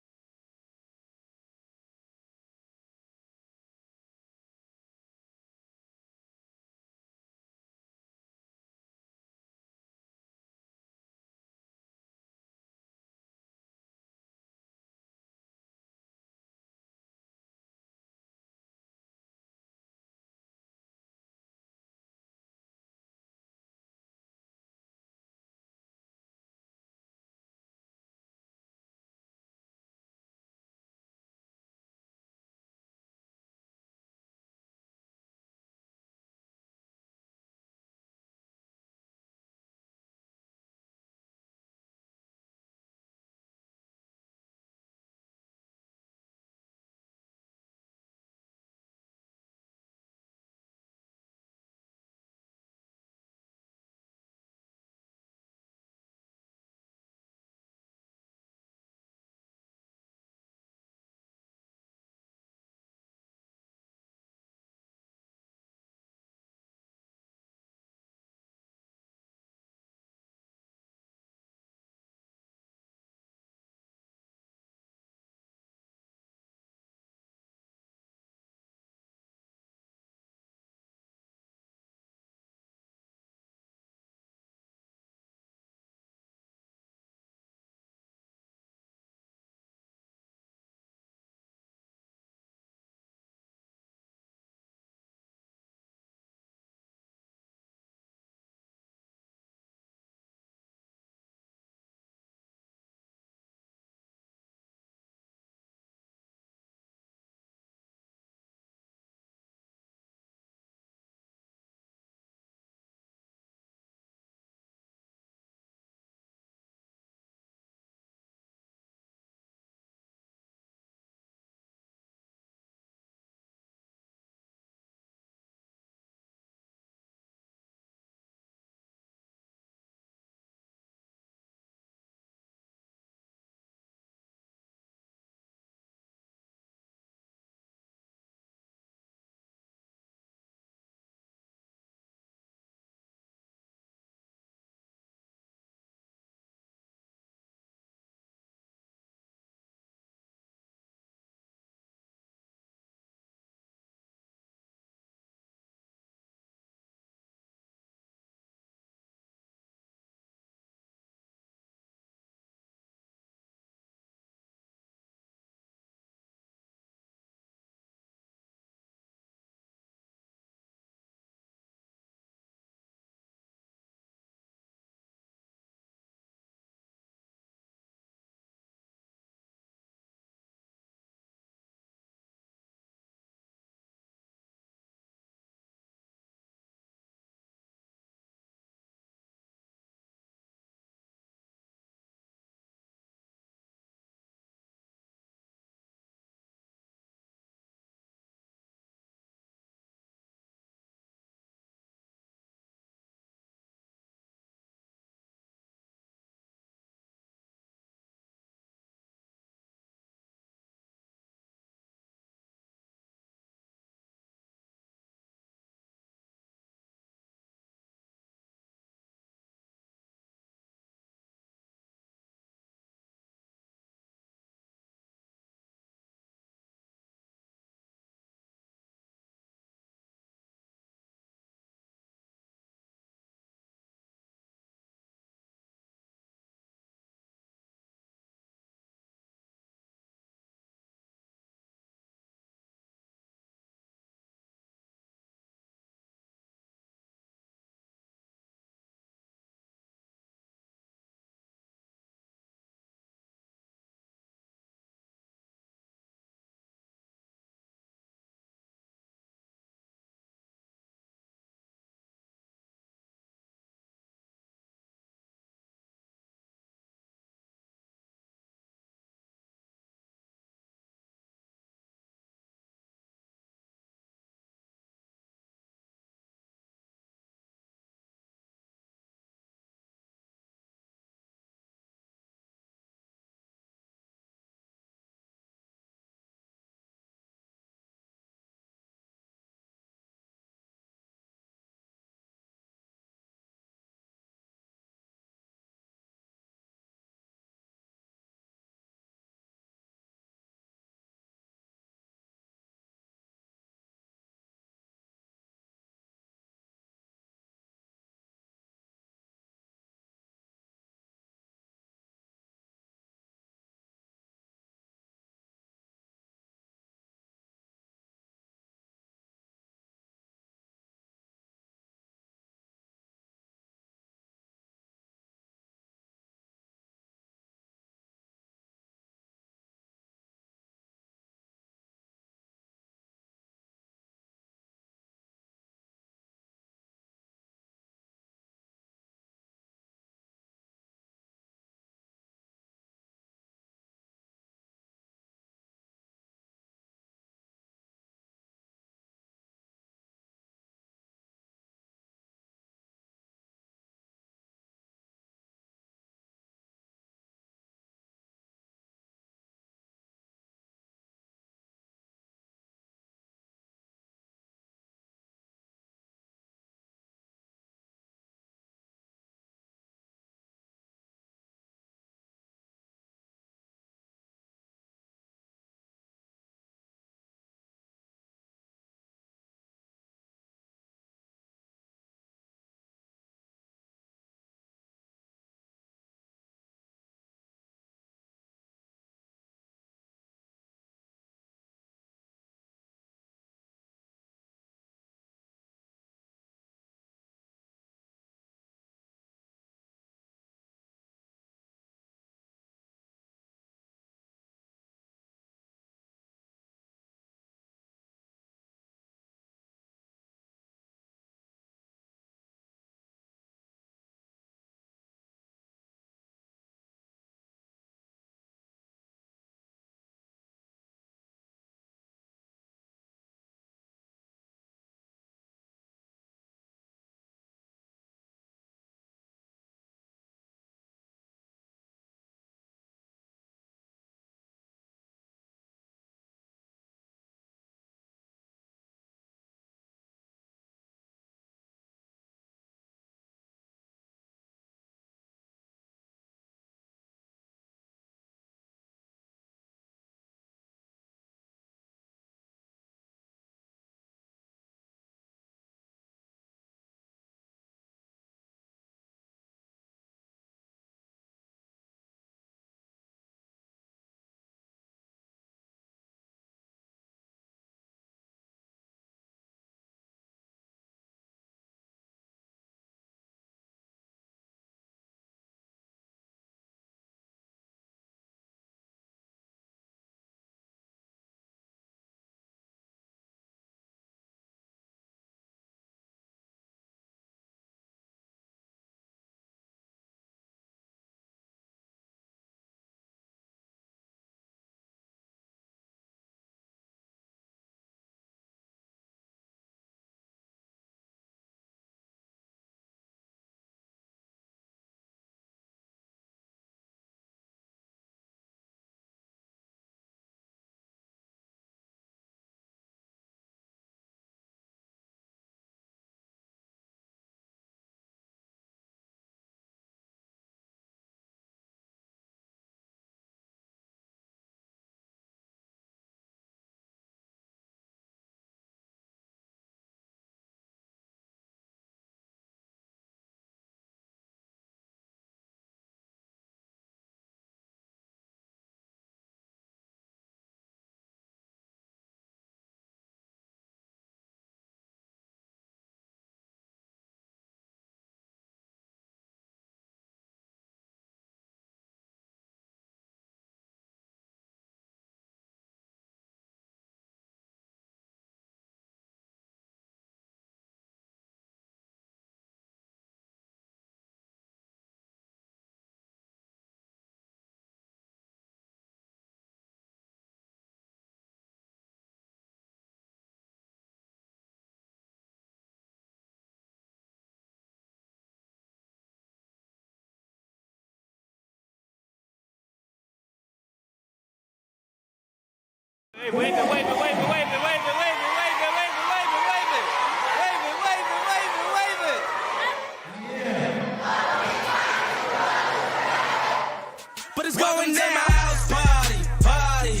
G: But it's going down my house party.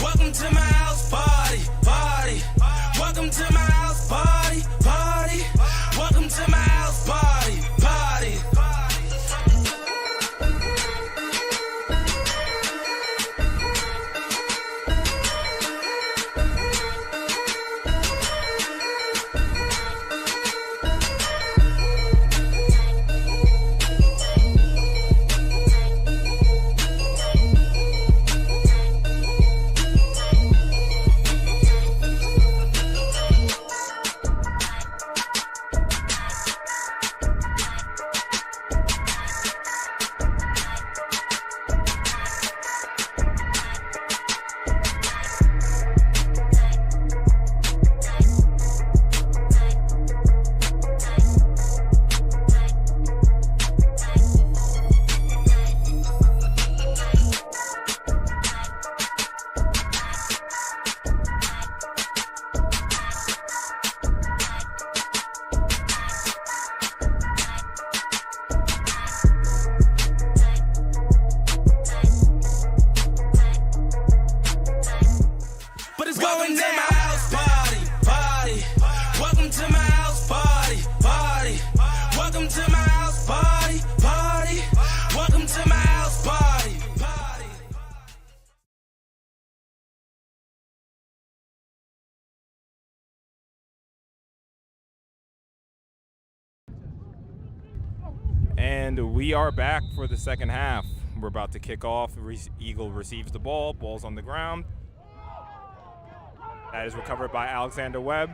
G: Welcome to my house party. Welcome to my house party. Welcome to my house party.
A: And we are back for the second half. We're about to kick off. Eagle receives the ball. Ball's on the ground. That is recovered by Alexander Webb.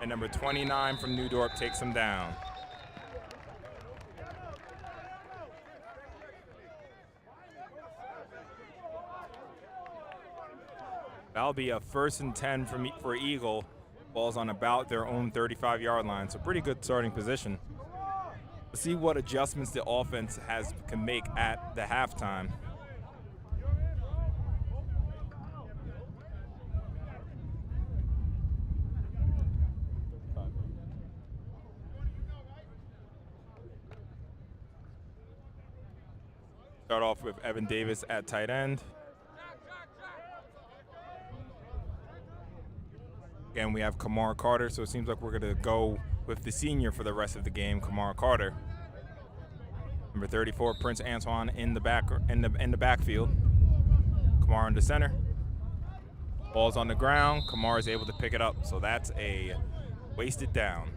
A: And number 29 from New Dorp takes him down. That'll be a 1st and 10 for Eagle. Ball's on about their own 35-yard line. So pretty good starting position. Let's see what adjustments the offense can make at the halftime. Start off with Evan Davis at tight end. Again, we have Kamar Carter, so it seems like we're going to go with the senior for the rest of the game, Kamar Carter. Number 34, Prince Antoine in the backfield. Kamar in the center. Ball's on the ground. Kamar is able to pick it up, so that's a wasted down.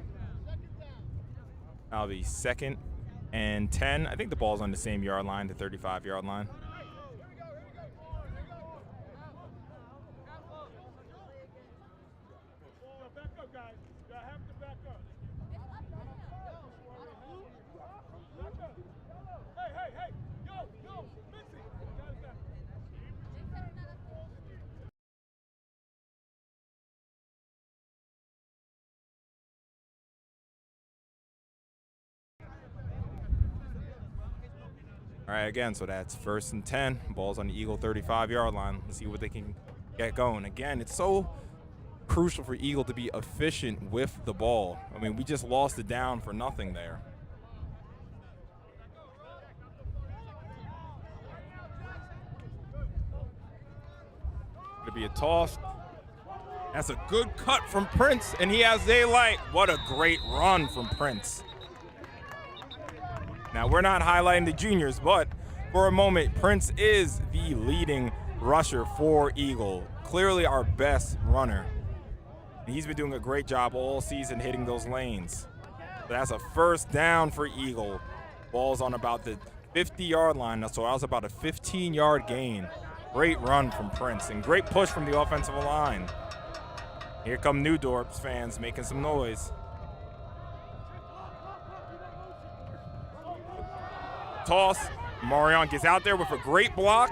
A: That'll be 2nd and 10. I think the ball's on the same yard line, the 35-yard line. All right, again, so that's 1st and 10. Ball's on the Eagle 35-yard line. Let's see what they can get going. Again, it's so crucial for Eagle to be efficient with the ball. I mean, we just lost it down for nothing there. Gonna be a toss. That's a good cut from Prince, and he has daylight. What a great run from Prince. Now, we're not highlighting the juniors, but for a moment, Prince is the leading rusher for Eagle. Clearly our best runner. He's been doing a great job all season hitting those lanes. But that's a 1st down for Eagle. Ball's on about the 50-yard line, so that was about a 15-yard gain. Great run from Prince and great push from the offensive line. Here come New Dorp's fans making some noise. Toss. Marion gets out there with a great block.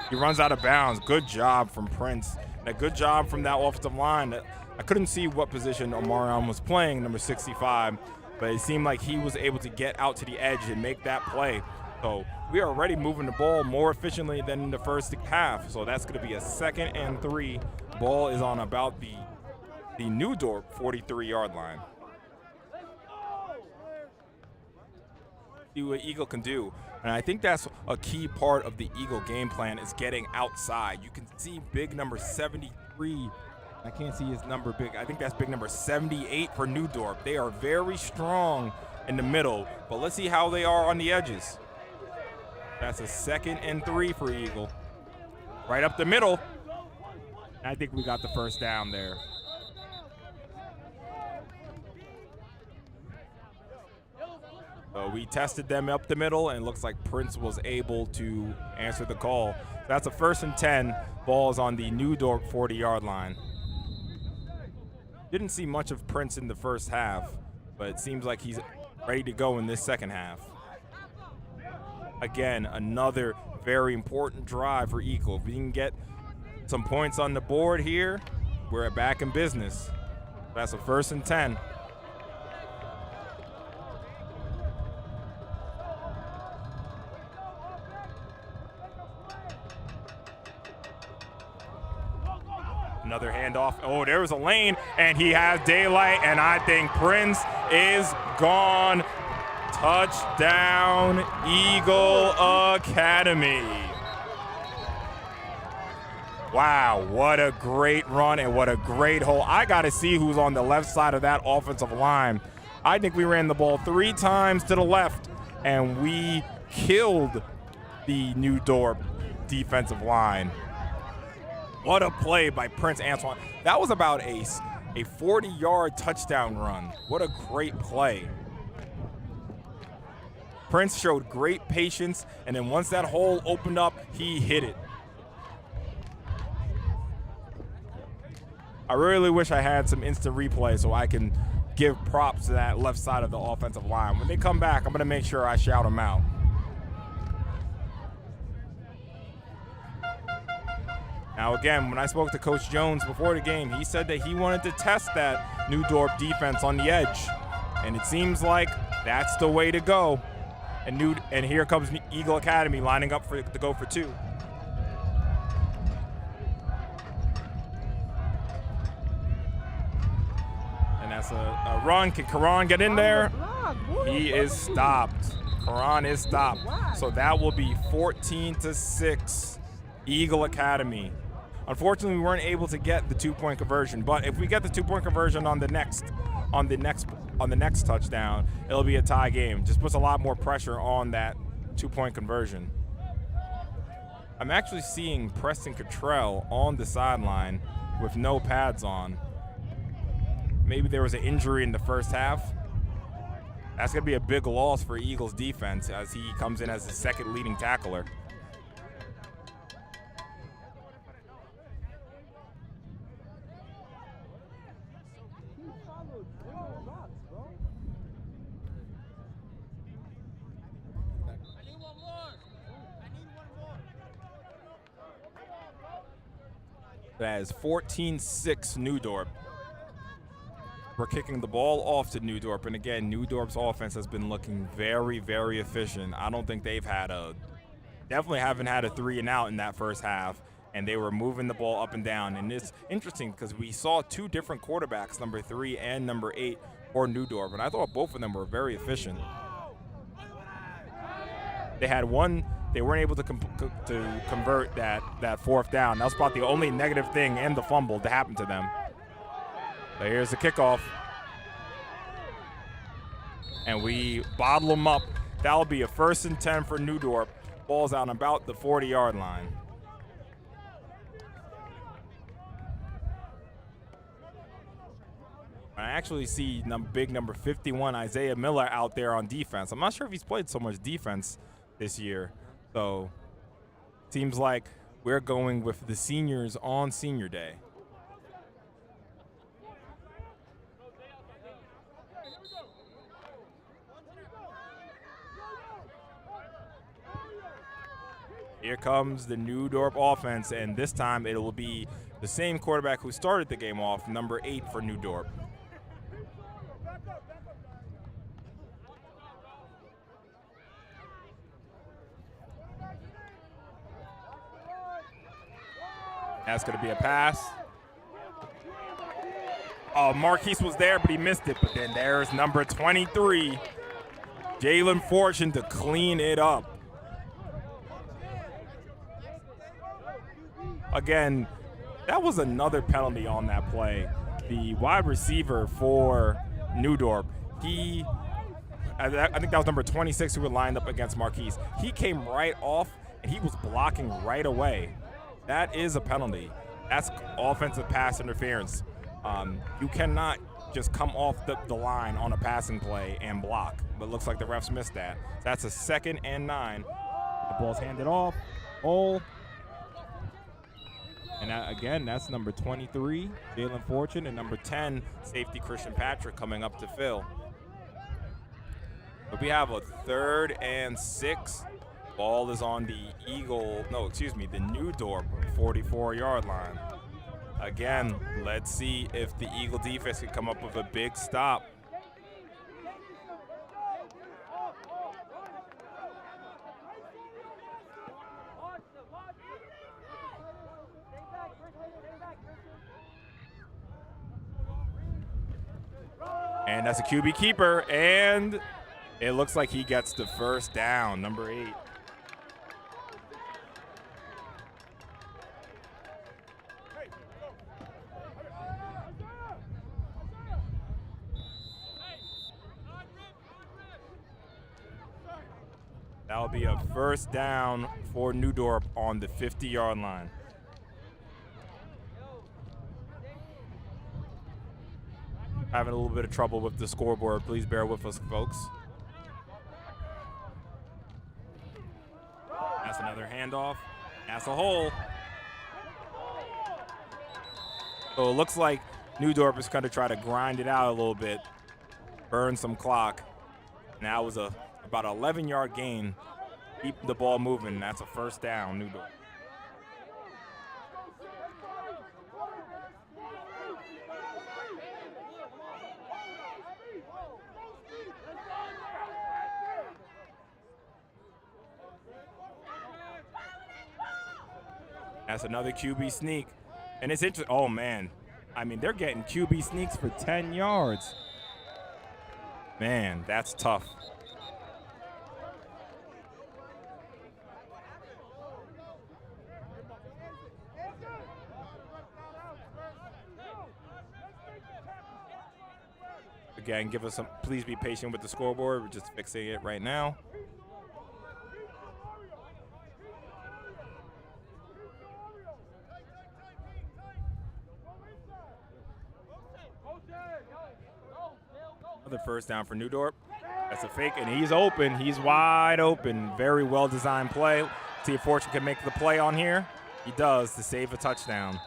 A: He runs out of bounds. Good job from Prince. And a good job from that offensive line. I couldn't see what position Omarion was playing, number 65, but it seemed like he was able to get out to the edge and make that play. So we are already moving the ball more efficiently than in the first half. So that's going to be a 2nd and 3
D: ball is on about the New Dorp 43-yard line. See what Eagle can do. And I think that's a key part of the Eagle game plan is getting outside. You can see big number 73. I can't see his number big. I think that's big number 78 for New Dorp. They are very strong in the middle, but let's see how they are on the edges. That's a 2nd and 3 for Eagle. Right up the middle. I think we got the first down there. So we tested them up the middle, and it looks like Prince was able to answer the call. That's a 1st and 10. Ball's on the New Dorp 40-yard line. Didn't see much of Prince in the first half, but it seems like he's ready to go in this second half. Again, another very important drive for Eagle. If we can get some points on the board here, we're back in business. That's a 1st and 10. Another handoff. Oh, there was a lane, and he has daylight, and I think Prince is gone. Touchdown, Eagle Academy. Wow, what a great run and what a great hole. I got to see who's on the left side of that offensive line. I think we ran the ball 3 times to the left, and we killed the New Dorp defensive line. What a play by Prince Antoine. That was about a 40-yard touchdown run. What a great play. Prince showed great patience, and then once that hole opened up, he hit it. I really wish I had some instant replay so I can give props to that left side of the offensive line. When they come back, I'm going to make sure I shout them out. Now again, when I spoke to Coach Jones before the game, he said that he wanted to test that New Dorp defense on the edge. And it seems like that's the way to go. And here comes Eagle Academy lining up to go for 2. And that's a run. Can Karan get in there? He is stopped. Karan is stopped. So that will be 14-6, Eagle Academy. Unfortunately, we weren't able to get the 2-point conversion, but if we get the 2-point conversion on the next touchdown, it'll be a tie game. Just puts a lot more pressure on that 2-point conversion. I'm actually seeing Preston Cottrell on the sideline with no pads on. Maybe there was an injury in the first half. That's going to be a big loss for Eagles defense as he comes in as the 2nd leading tackler. That is 14-6 New Dorp. We're kicking the ball off to New Dorp, and again, New Dorp's offense has been looking very, very efficient. I don't think they've had definitely haven't had a 3 and out in that first half, and they were moving the ball up and down. And it's interesting because we saw 2 different quarterbacks, number 3 and number 8 for New Dorp, and I thought both of them were very efficient. They had one. They weren't able to convert that 4th down. That was about the only negative thing and the fumble to happen to them. So here's the kickoff. And we bottle them up. That'll be a 1st and 10 for New Dorp. Ball's out about the 40-yard line. I actually see big number 51, Isaiah Miller, out there on defense. I'm not sure if he's played so much defense this year. So seems like we're going with the seniors on senior day. Here comes the New Dorp offense, and this time it will be the same quarterback who started the game off, number 8 for New Dorp. That's going to be a pass. Marquise was there, but he missed it. But then there's number 23, Jalen Fortune, to clean it up. Again, that was another penalty on that play. The wide receiver for New Dorp, I think that was number 26 who were lined up against Marquise. He came right off, and he was blocking right away. That is a penalty. That's offensive pass interference. You cannot just come off the line on a passing play and block, but it looks like the refs missed that. So that's a 2nd and 9. The ball's handed off. Hole. And again, that's number 23, Jalen Fortune, and number 10, safety Christian Patrick, coming up to fill. But we have a 3rd and 6. Ball is on the the New Dorp 44-yard line. Again, let's see if the Eagle defense can come up with a big stop. And that's a QB keeper, and it looks like he gets the first down, number 8. That'll be a first down for New Dorp on the 50-yard line. Having a little bit of trouble with the scoreboard. Please bear with us, folks. That's another handoff. That's a hole. So it looks like New Dorp is going to try to grind it out a little bit, burn some clock. Now it was about an 11-yard gain. Keep the ball moving. That's a first down, New Dorp. That's another QB sneak. And it's interesting. Oh, man. I mean, they're getting QB sneaks for 10 yards. Man, that's tough. Again, give us some, please be patient with the scoreboard. We're just fixing it right now. Another first down for New Dorp. That's a fake, and he's open. He's wide open. Very well-designed play. See if Fortune can make the play on here. He does to save a touchdown.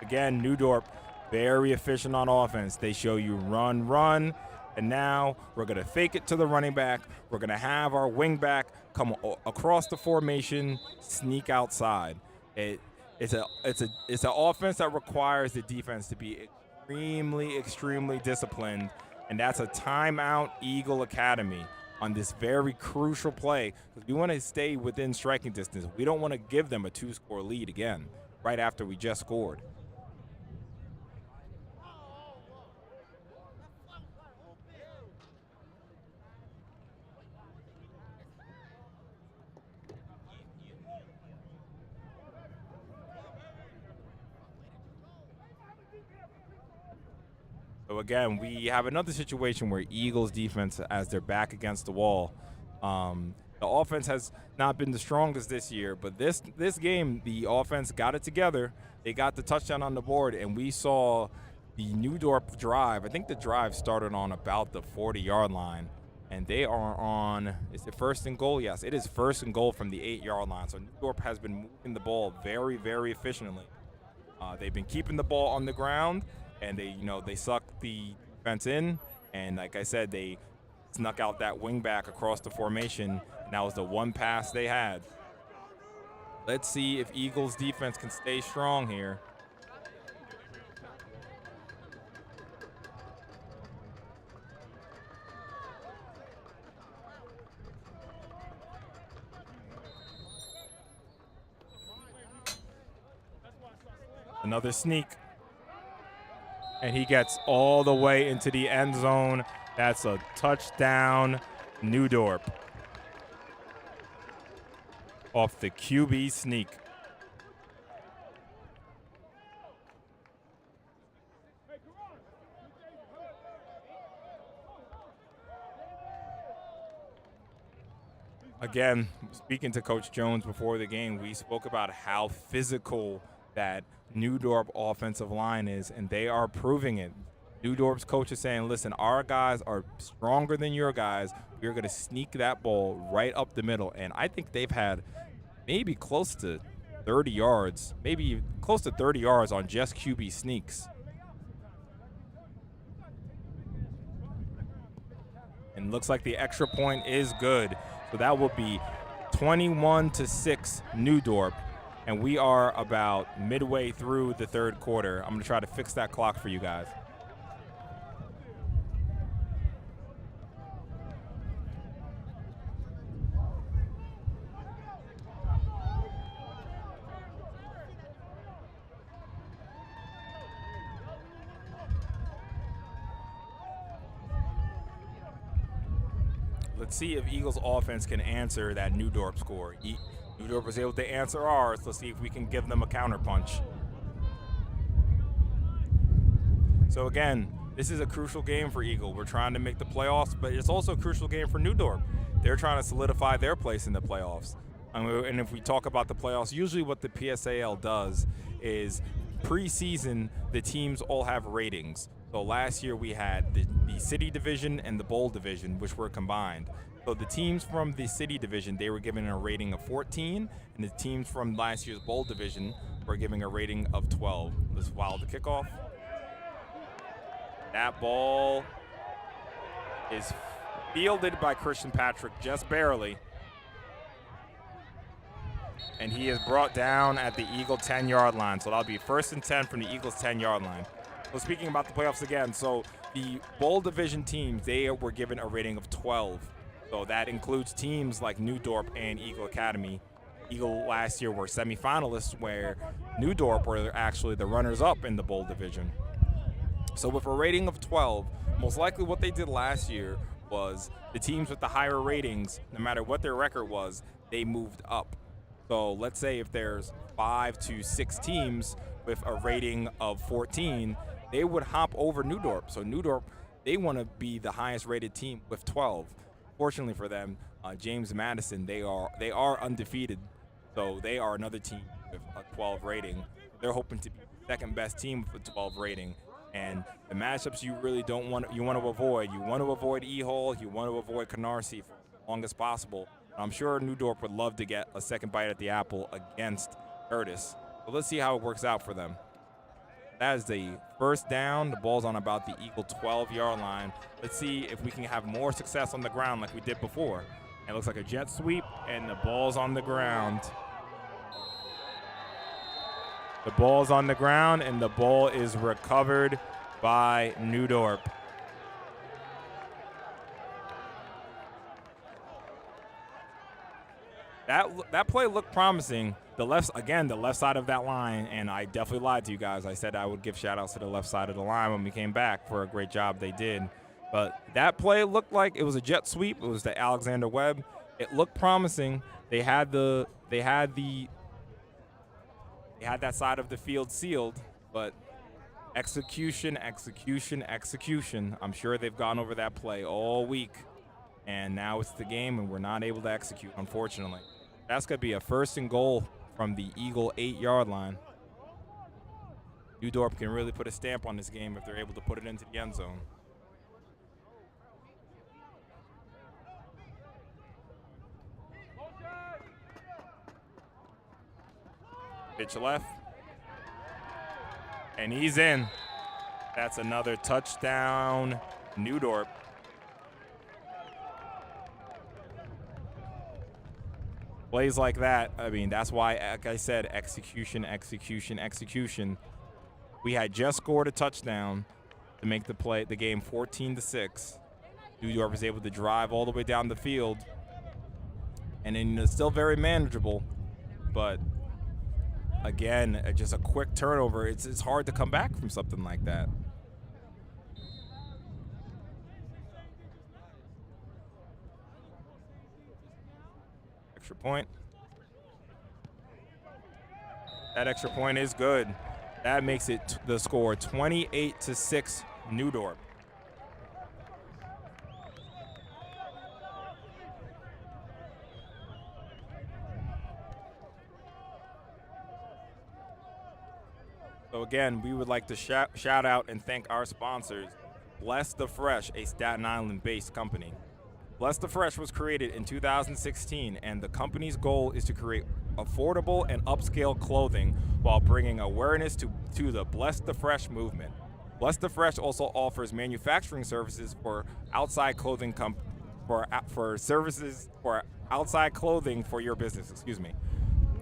D: Again, New Dorp, very efficient on offense. They show you run, run, and now we're going to fake it to the running back. We're going to have our wing back come across the formation, sneak outside. It's an offense that requires the defense to be extremely disciplined, and that's a timeout, Eagle Academy, on this very crucial play, because we want to stay within striking distance. We don't want to give them a 2-score lead again right after we just scored. So again, we have another situation where Eagles defense, as they're back against the wall, the offense has not been the strongest this year, but this game, the offense got it together. They got the touchdown on the board, and we saw the New Dorp drive. I think the drive started on about the 40-yard line, and they are on, is it first and goal? Yes, it is first and goal from the 8-yard line. So New Dorp has been moving the ball very efficiently. They've been keeping the ball on the ground, and they sucked the defense in, and like I said, they snuck out that wing back across the formation, and that was the one pass they had. Let's see if Eagles defense can stay strong here. Another sneak.
A: And he gets all the way into the end zone. That's a touchdown, New Dorp. Off the QB sneak. Again, speaking to Coach Jones before the game, we spoke about how physical that New Dorp offensive line is, and they are proving it. New Dorp's coach is saying, listen, our guys are stronger than your guys. We're going to sneak that ball right up the middle. And I think they've had maybe close to 30 yards, maybe close to 30 yards on just QB sneaks. And looks like the extra point is good. So that will be 21-6 New Dorp. And we are about midway through the third quarter. I'm going to try to fix that clock for you guys. Let's see if Eagles offense can answer that New Dorp score. New Dorp was able to answer ours. Let's see if we can give them a counterpunch. So again, this is a crucial game for Eagle. We're trying to make the playoffs, but it's also a crucial game for New Dorp. They're trying to solidify their place in the playoffs. And if we talk about the playoffs, usually what the PSAL does is preseason, the teams all have ratings. So last year we had the City Division and the Bowl Division, which were combined. So the teams from the City Division, they were given a rating of 14, and the teams from last year's Bowl Division were giving a rating of 12. Let's follow the kickoff. That ball is fielded by Christian Patrick just barely. And he is brought down at the Eagle 10-yard line. So that'll be 1st and 10 from the Eagles 10-yard line. So speaking about the playoffs again, so the Bowl Division teams, they were given a rating of 12. So that includes teams like New Dorp and Eagle Academy. Eagle last year were semifinalists, where New Dorp were actually the runners-up in the Bowl Division. So with a rating of 12, most likely what they did last year was the teams with the higher ratings, no matter what their record was, they moved up. So let's say if there's 5 to 6 teams with a rating of 14, they would hop over New Dorp. So New Dorp, they want to be the highest rated team with 12. Fortunately for them, James Madison, they are undefeated. So they are another team with a 12 rating. They're hoping to be the second best team with a 12 rating. And the matchups you really don't want to avoid. You want to avoid E-Hall. You want to avoid Canarsie for as long as possible. I'm sure New Dorp would love to get a second bite at the apple against Curtis. So let's see how it works out for them. That is the first down. The ball's on about the Eagle 12-yard line. Let's see if we can have more success on the ground like we did before. It looks like a jet sweep, and the ball's on the ground. The ball's on the ground, and the ball is recovered by New Dorp. That play looked promising. The left side of that line, and I definitely lied to you guys. I said I would give shout-outs to the left side of the line when we came back for a great job they did. But that play looked like it was a jet sweep. It was to Alexander Webb. It looked promising. They had that side of the field sealed, but execution. I'm sure they've gone over that play all week, and now it's the game, and we're not able to execute, unfortunately. That's going to be a 1st and goal from the Eagle 8-yard line. New Dorp can really put a stamp on this game if they're able to put it into the end zone. Pitch left. And he's in. That's another touchdown, New Dorp. Plays like that, I mean, that's why, like I said, execution. We had just scored a touchdown to make the game 14-6. New York was able to drive all the way down the field, and then it's still very manageable. But again, just a quick turnover. It's hard to come back from something like that.
D: extra point. That extra point is good. That makes it the score 28-6 New Dorp. So again, we would like to shout out and thank our sponsors, Bless the Fresh, a Staten Island-based company. Bless the Fresh was created in 2016, and the company's goal is to create affordable and upscale clothing while bringing awareness to the Bless the Fresh movement. Bless the Fresh also offers manufacturing services for outside clothing for outside clothing for your business. Excuse me.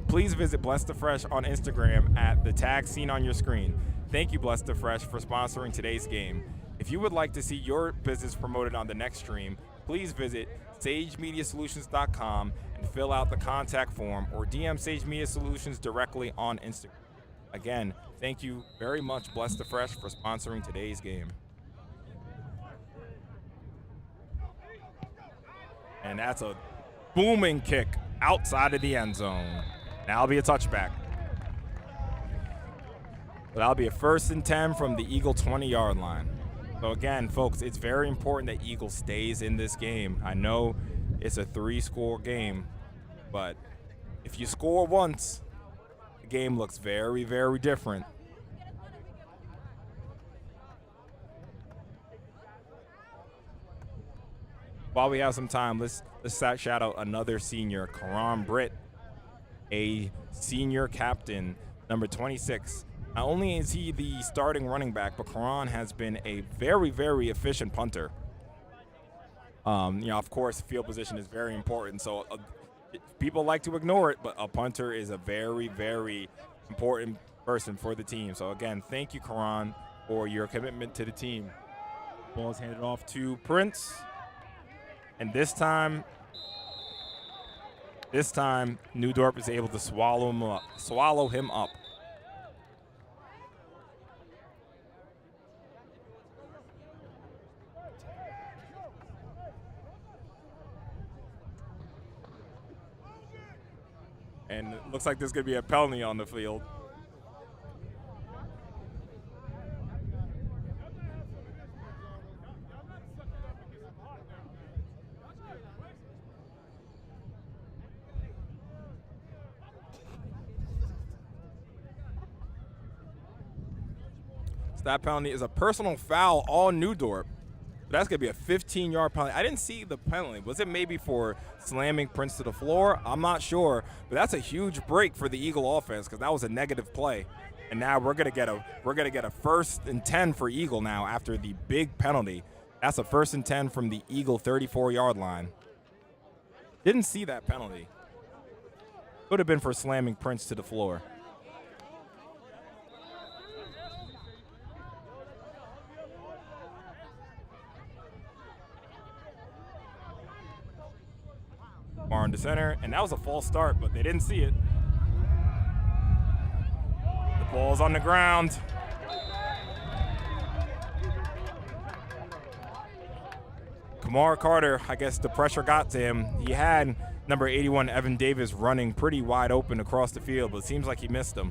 D: Please visit Bless the Fresh on Instagram at the tag seen on your screen. Thank you, Bless the Fresh, for sponsoring today's game. If you would like to see your business promoted on the next stream, please visit sagemediasolutions.com and fill out the contact form or DM Sage Media Solutions directly on Instagram. Again, thank you very much, Bless the Fresh, for sponsoring today's game. And that's a booming kick outside of the end zone. That'll be a touchback. But that'll be a 1st and 10 from the Eagle 20-yard line. So again, folks, it's very important that Eagle stays in this game. I know it's a 3-score game, but if you score once, the game looks very, very different. While we have some time, let's shout out another senior, Karan Britt, a senior captain, number 26. Not only is he the starting running back, but Karan has been a very, very efficient punter. Of course, field position is very important, so people like to ignore it, but a punter is a very, very important person for the team. So again, thank you, Karan, for your commitment to the team. Ball is handed off to Prince. And this time, New Dorp is able to swallow him up. And it looks like there's going to be a penalty on the field. That penalty is a personal foul on New Dorp. That's going to be a 15-yard penalty. I didn't see the penalty. Was it maybe for slamming Prince to the floor? I'm not sure, but that's a huge break for the Eagle offense because that was a negative play. And now we're going to get a 1st and 10 for Eagle now after the big penalty. That's a 1st and 10 from the Eagle 34-yard line. Didn't see that penalty. Could have been for slamming Prince to the floor. Far into center, and that was a false start, but they didn't see it. The ball's on the ground. Kamar Carter, I guess the pressure got to him. He had number 81, Evan Davis, running pretty wide open across the field, but it seems like he missed him.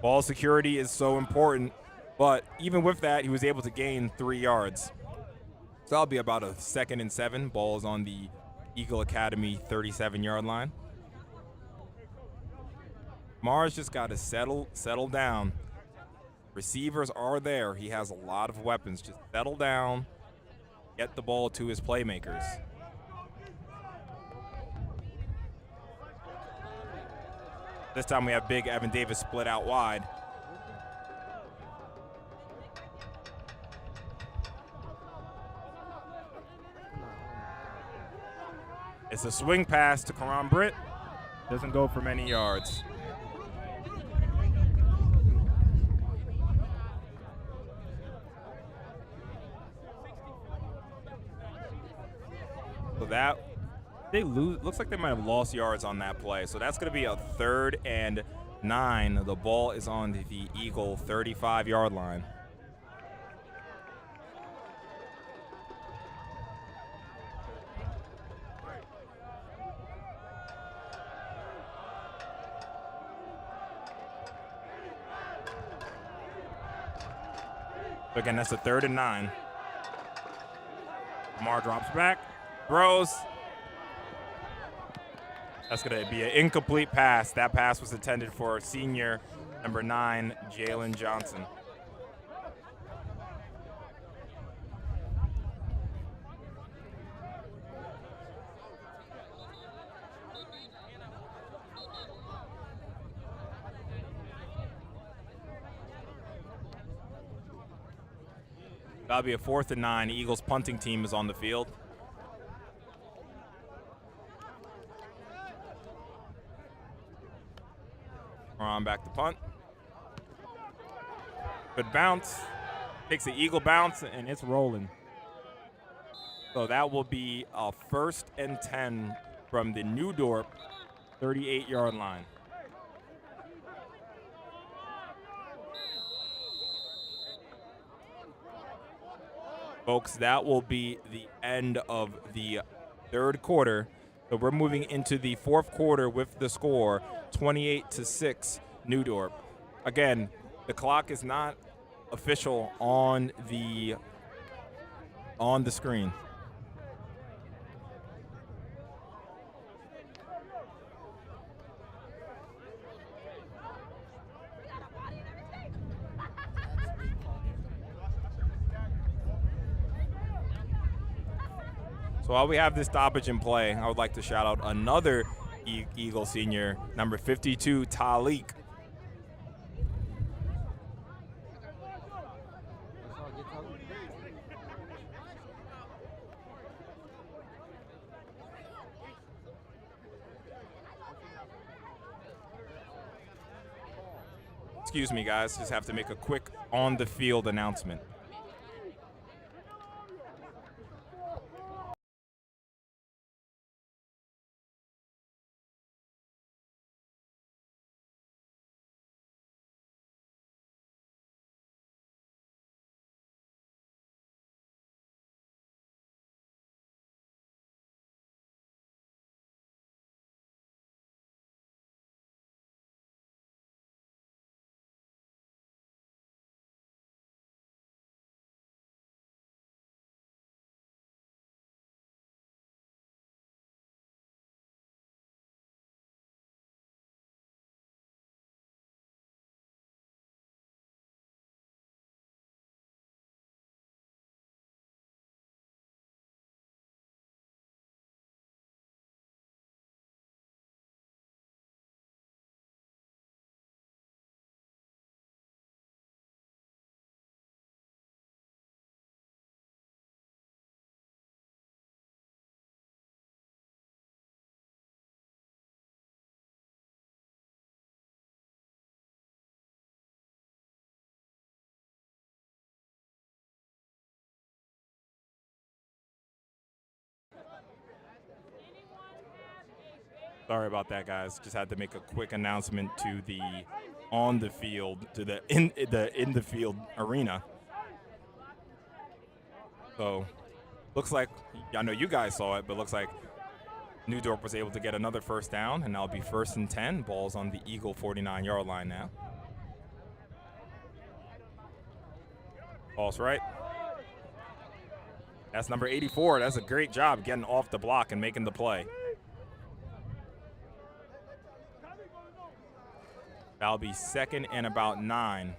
D: Ball security is so important, but even with that, he was able to gain 3 yards. So that'll be about a 2nd and 7. Ball's on the Eagle Academy 37-yard line. Mars just got to settle down. Receivers are there. He has a lot of weapons. Just settle down, get the ball to his playmakers. This time we have big Evan Davis split out wide. It's a swing pass to Karan Britt. Doesn't go for many yards. So that, they lose. Looks like they might have lost yards on that play. So that's going to be a 3rd and 9. The ball is on the Eagle 35-yard line. So again, that's a 3rd and 9. Lamar drops back, throws. That's going to be an incomplete pass. That pass was intended for senior number 9, Jalen Johnson. That'll be a 4th and 9. Eagles punting team is on the field. We're on back to punt. Good bounce. Takes the Eagle bounce, and it's rolling. So that will be a 1st and 10 from the New Dorp 38-yard line. Folks, that will be the end of the 3rd quarter. So we're moving into the 4th quarter with the score 28-6 New Dorp. Again, the clock is not official on the screen. So while we have this stoppage in play, I would like to shout out another Eagle senior, number 52, Talik. Excuse me, guys. Just have to make a quick on-the-field announcement. Sorry about that, guys. Just had to make a quick announcement to the on the field, to the in the field arena. So, looks like, I know you guys saw it, but looks like New Dorp was able to get another 1st down, and that'll be 1st and 10. Ball's on the Eagle 49-yard line now. False right. That's number 84. That's a great job getting off the block and making the play. That'll be 2nd and about 9.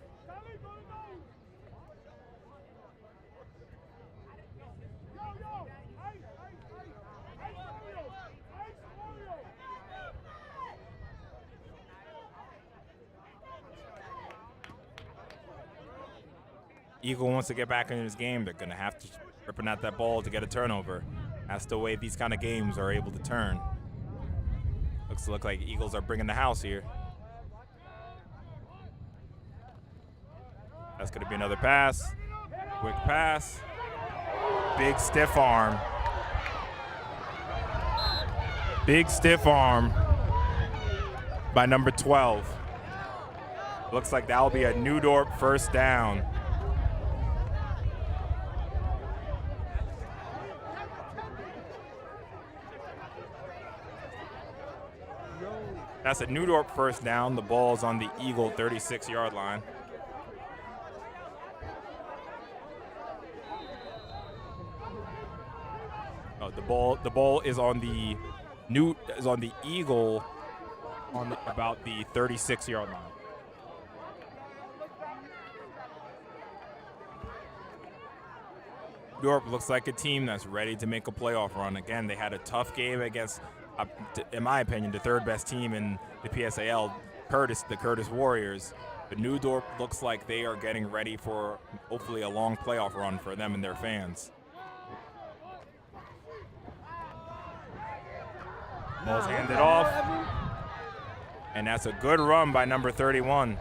D: Eagle wants to get back into this game. They're going to have to ripping at that ball to get a turnover. That's the way these kind of games are able to turn. Look like Eagles are bringing the house here. That's going to be another pass. Quick pass. Big stiff arm. Big stiff arm by number 12. Looks like that'll be a New Dorp 1st down. That's a New Dorp 1st down. The ball's on the Eagle 36-yard line.
A: The ball is on the Eagle on about the 36-yard line. Dorp looks like a team that's ready to make a playoff run. Again, they had a tough game against, in my opinion, the third best team in the PSAL, the Curtis Warriors. But New Dorp looks like they are getting ready for hopefully a long playoff run for them and their fans. Ball's handed off. And that's a good run by number 31.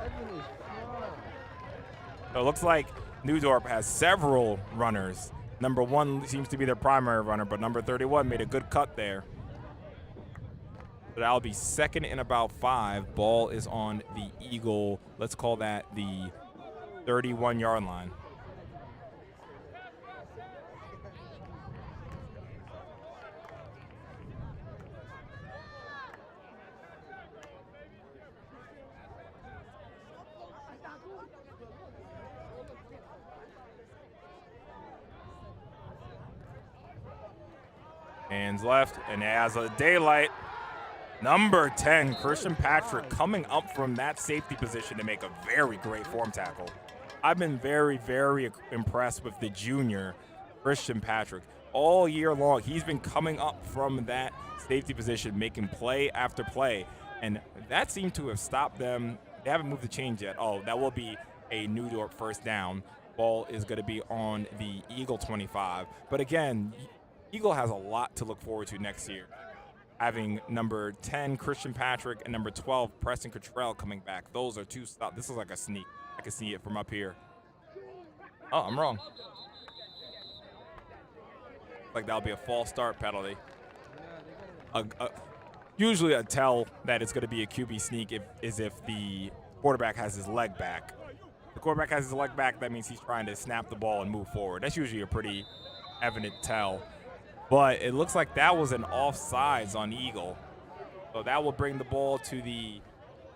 A: So it looks like New Dorp has several runners. Number 1 seems to be their primary runner, but number 31 made a good cut there. So that'll be second and about 5. Ball is on the Eagle. Let's call that the 31-yard line. Hands left, and as a daylight, number 10, Christian Patrick, coming up from that safety position to make a very great form tackle. I've been very, very impressed with the junior, Christian Patrick. All year long, he's been coming up from that safety position, making play after play, and that seemed to have stopped them. They haven't moved the chains yet. Oh, that will be a New Dorp first down. Ball is going to be on the Eagle 25. But again, Eagle has a lot to look forward to next year. Having number 10, Christian Patrick, and number 12, Preston Cottrell coming back. Those are 2 stops. This is like a sneak. I can see it from up here. Oh, I'm wrong. Like that'll be a false start penalty. Usually a tell that it's going to be a QB sneak is if the quarterback has his leg back. If the quarterback has his leg back, that means he's trying to snap the ball and move forward. That's usually a pretty evident tell. But it looks like that was an offsides on Eagle. So that will bring the ball to the,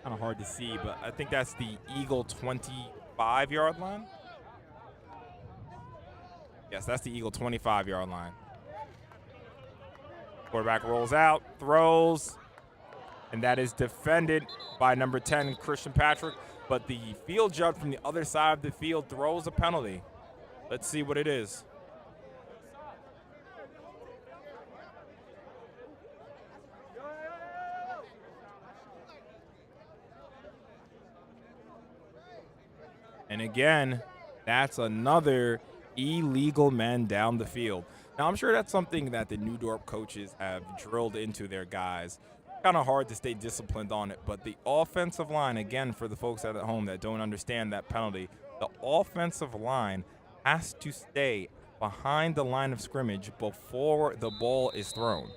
A: kind of hard to see, but I think that's the Eagle 25-yard line. Yes, that's the Eagle 25-yard line. Quarterback rolls out, throws, and that is defended by number 10, Christian Patrick. But the field judge from the other side of the field throws a penalty. Let's see what it is. And again, that's another illegal man down the field. Now, I'm sure that's something that the New Dorp coaches have drilled into their guys. Kind of hard to stay disciplined on it, but the offensive line, again, for the folks at home that don't understand that penalty, the offensive line has to stay behind the line of scrimmage before the ball is thrown.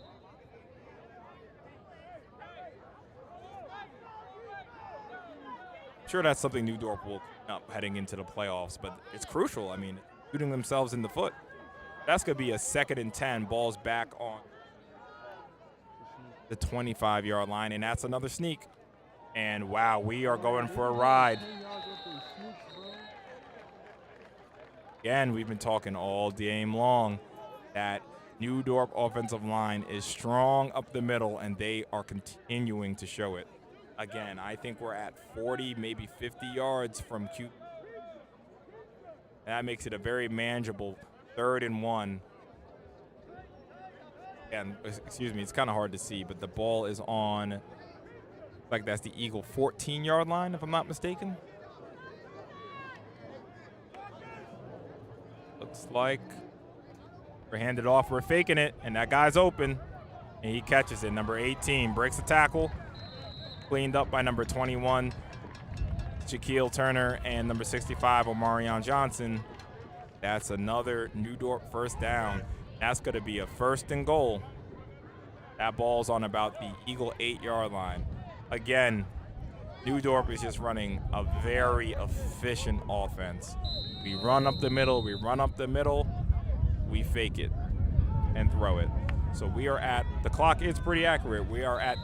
A: Sure, that's something New Dorp will up heading into the playoffs, but it's crucial. I mean, shooting themselves in the foot. That's going to be a 2nd and 10. Ball's back on the 25-yard line, and that's another sneak. And, wow, we are going for a ride. Again, we've been talking all game long that New Dorp offensive line is strong up the middle, and they are continuing to show it. Again, I think we're at 40, maybe 50 yards from Q. That makes it a very manageable 3rd and 1. And excuse me, it's kind of hard to see, but the ball is on, like that's the Eagle 14-yard line, if I'm not mistaken. Looks like we're handed off, we're faking it, and that guy's open, and he catches it. Number 18 breaks the tackle. Cleaned up by number 21, Shaquille Turner, and number 65, Omarion Johnson. That's another New Dorp first down. That's going to be a 1st and goal. That ball's on about the Eagle 8-yard line. Again, New Dorp is just running a very efficient offense. We run up the middle, we fake it and throw it. So we are at, the clock is pretty accurate. We are at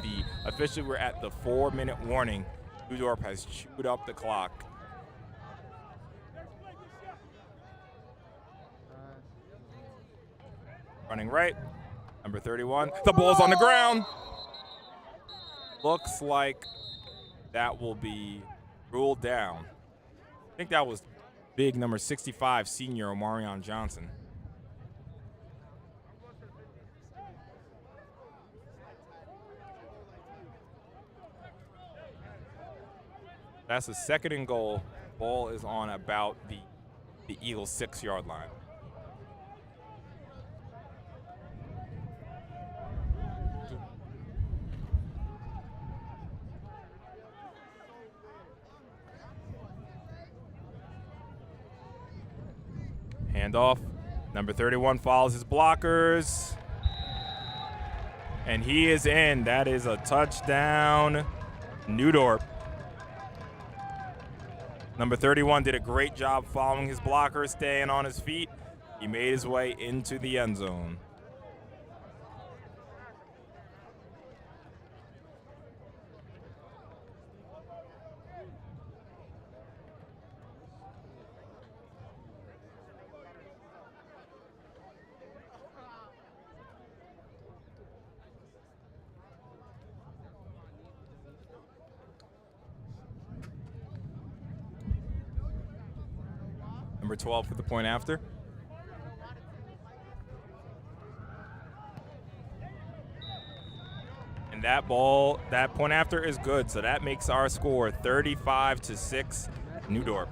A: officially we're at the 4-minute warning. New Dorp has chewed up the clock. Running right,
D: Number 31. The ball's on the ground. Looks like that will be ruled down. I think that was big number 65 senior Omarion Johnson. That's a 2nd and goal. Ball is on about the Eagles' 6-yard line. Handoff. Number 31 follows his blockers. And he is in. That is a touchdown, New Dorp. Number 31 did a great job following his blocker, staying on his feet. He made his way into the end zone. Number 12 for the point after. And that ball, that point after is good, so that makes our score 35-6, New Dorp.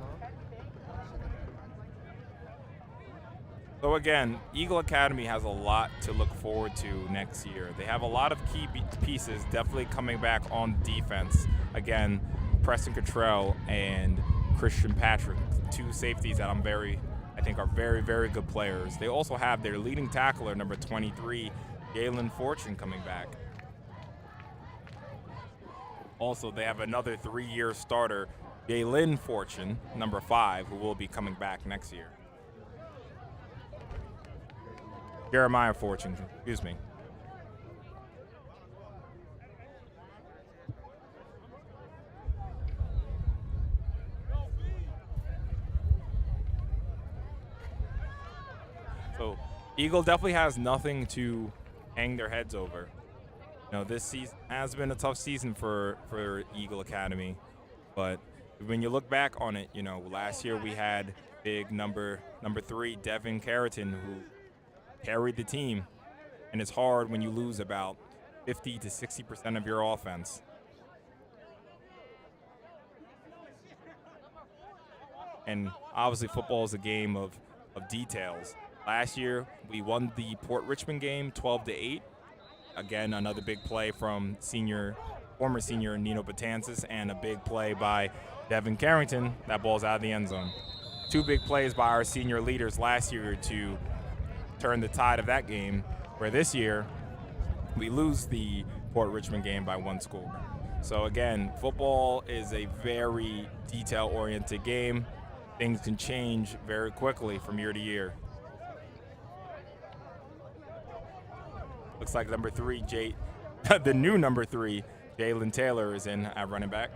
D: So again, Eagle Academy has a lot to look forward to next year. They have a lot of key pieces definitely coming back on defense. Again, Preston Cottrell and Christian Patrick, 2 safeties that I think are very, very good players. They also have their leading tackler, number 23, Galen Fortune, coming back. Also, they have another 3-year starter, Galen Fortune, number 5, who will be coming back next year. Jeremiah Fortune, excuse me. So Eagle definitely has nothing to hang their heads over. You know, this season has been a tough season for Eagle Academy, but when you look back on it, you know, last year we had big number 3, Devin Carrington, who carried the team, and it's hard when you lose about 50 to 60% of your offense. And obviously football is a game of details. Last year, we won the Port Richmond game 12-8. Again, another big play from former senior Nino Betances, and a big play by Devin Carrington. That ball's out of the end zone. 2 big plays by our senior leaders last year to turn the tide of that game, where this year we lose the Port Richmond game by 1 score. So again, football is a very detail-oriented game. Things can change very quickly from year to year. Looks like number 3, the new number 3, Jalen Taylor, is in at running back.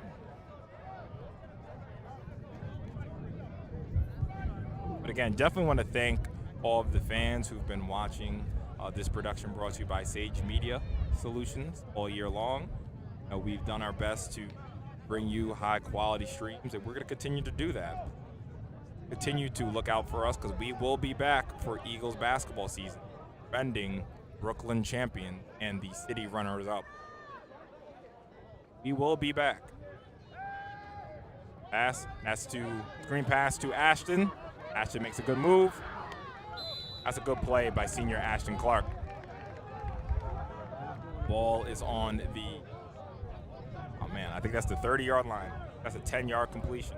D: But again, definitely want to thank all of the fans who've been watching this production, brought to you by Sage Media Solutions all year long. We've done our best to bring you high quality streams, and we're going to continue to do that. Continue to look out for us, because we will be back for Eagles basketball season, defending Brooklyn champion and the city runners-up. We will be back. Screen pass to Ashton. Ashton makes a good move. That's a good play by senior Ashton Clark. Ball is on I think that's the 30-yard line. That's a 10-yard completion.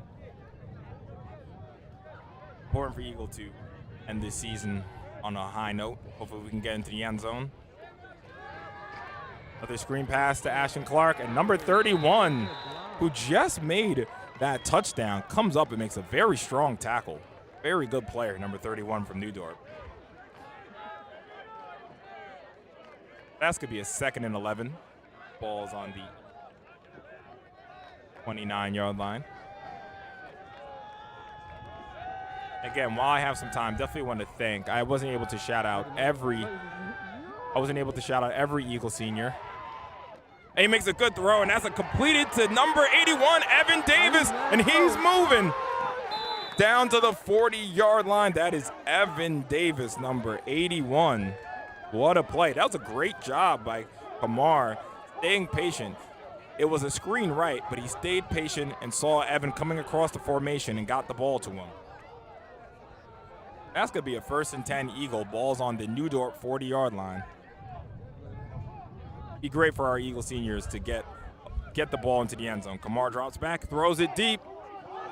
D: Important for Eagle to end this season on a high note. Hopefully we can get into the end zone. Another screen pass to Ashton Clark, and number 31, who just made that touchdown, comes up and makes a very strong tackle. Very good player, number 31 from New Dorp. That's going to be a 2nd and 11. Ball's on the 29-yard line. Again, while I have some time, definitely want to thank, I wasn't able to shout out every I wasn't able to shout out every Eagle senior. And he makes a good throw, and that's a completed to number 81, Evan Davis, and he's moving down to the 40-yard line. That is Evan Davis, number 81. What a play. That was a great job by Kamar, staying patient. It was a screen right, but he stayed patient and saw Evan coming across the formation and got the ball to him. That's going to be a 1st and 10 Eagle. Ball's on the New Dorp 40-yard line. Be great for our Eagle seniors to get the ball into the end zone. Kamar drops back, throws it deep.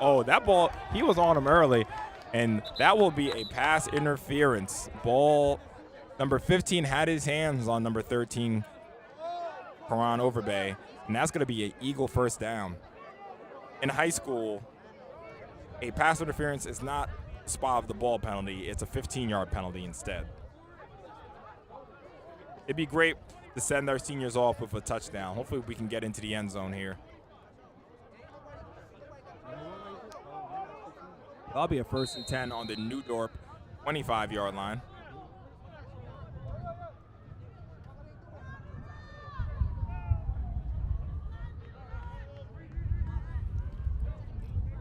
D: Oh, that ball, he was on him early, and that will be a pass interference. Ball, number 15 had his hands on number 13, Karan Overbay, and that's going to be an Eagle 1st down. In high school, a pass interference is not the spot of the ball penalty. It's a 15-yard penalty instead. It'd be great to send our seniors off with a touchdown. Hopefully we can get into the end zone here. That'll be a 1st and 10 on the New Dorp 25-yard line.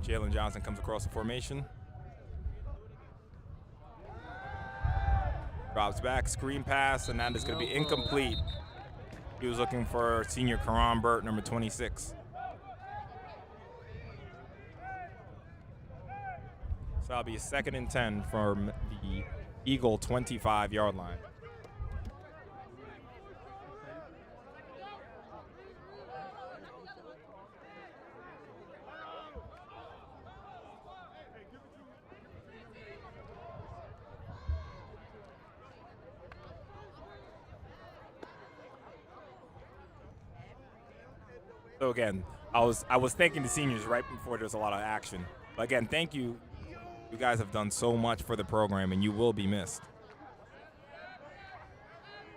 D: Jalen Johnson comes across the formation. Drops back, screen pass, and that is going to be incomplete. He was looking for senior Karan Burt, number 26. So that'll be a 2nd and 10 from the Eagle 25-yard line. So again, I was thanking the seniors right before there was a lot of action. But again, thank you. You guys have done so much for the program, and you will be missed.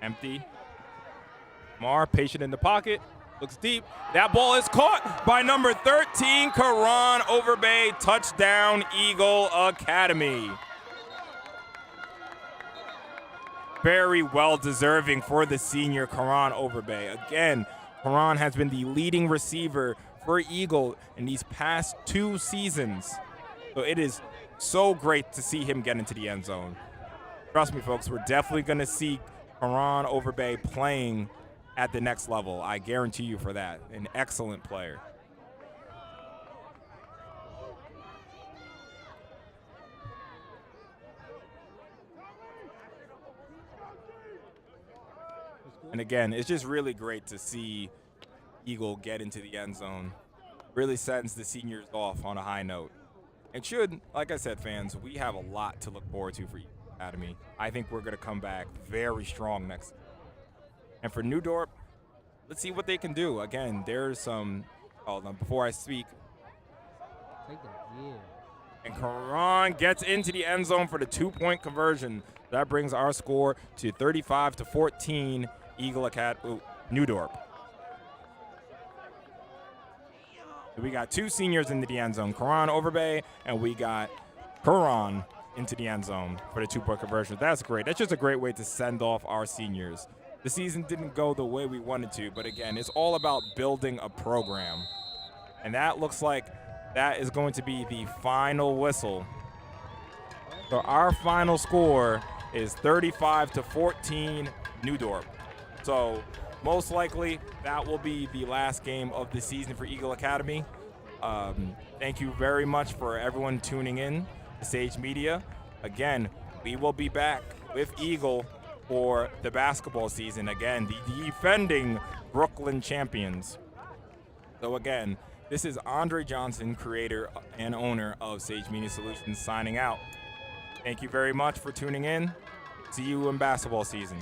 D: Empty. Mar, patient in the pocket, looks deep. That ball is caught by number 13, Karan Overbay. Touchdown, Eagle Academy. Very well deserving for the senior Karan Overbay. Again, Karan has been the leading receiver for Eagle in these past 2 seasons. So it is so great to see him get into the end zone. Trust me, folks, we're definitely going to see Karan Overbay playing at the next level. I guarantee you for that. An excellent player. And again, it's just really great to see Eagle get into the end zone. Really sends the seniors off on a high note. And should, like I said, fans, we have a lot to look forward to for Eagle Academy. I think we're going to come back very strong next. And for New Dorp, let's see what they can do. Again, there's some, before I speak. And Karan gets into the end zone for the 2-point conversion. That brings our score to 35-14, Eagle Academy, New Dorp. We got 2 seniors into the end zone, Karan Overbay, and we got Karan into the end zone for the 2-point conversion. That's great. That's just a great way to send off our seniors. The season didn't go the way we wanted to, but again, it's all about building a program. And that looks like that is going to be the final whistle. So our final score is 35-14, New Dorp. So most likely that will be the last game of the season for Eagle Academy. Thank you very much for everyone tuning in to Sage Media. Again, we will be back with Eagle for the basketball season. Again, the defending Brooklyn champions. So again, this is Andre Johnson, creator and owner of Sage Media Solutions, signing out. Thank you very much for tuning in. See you in basketball season.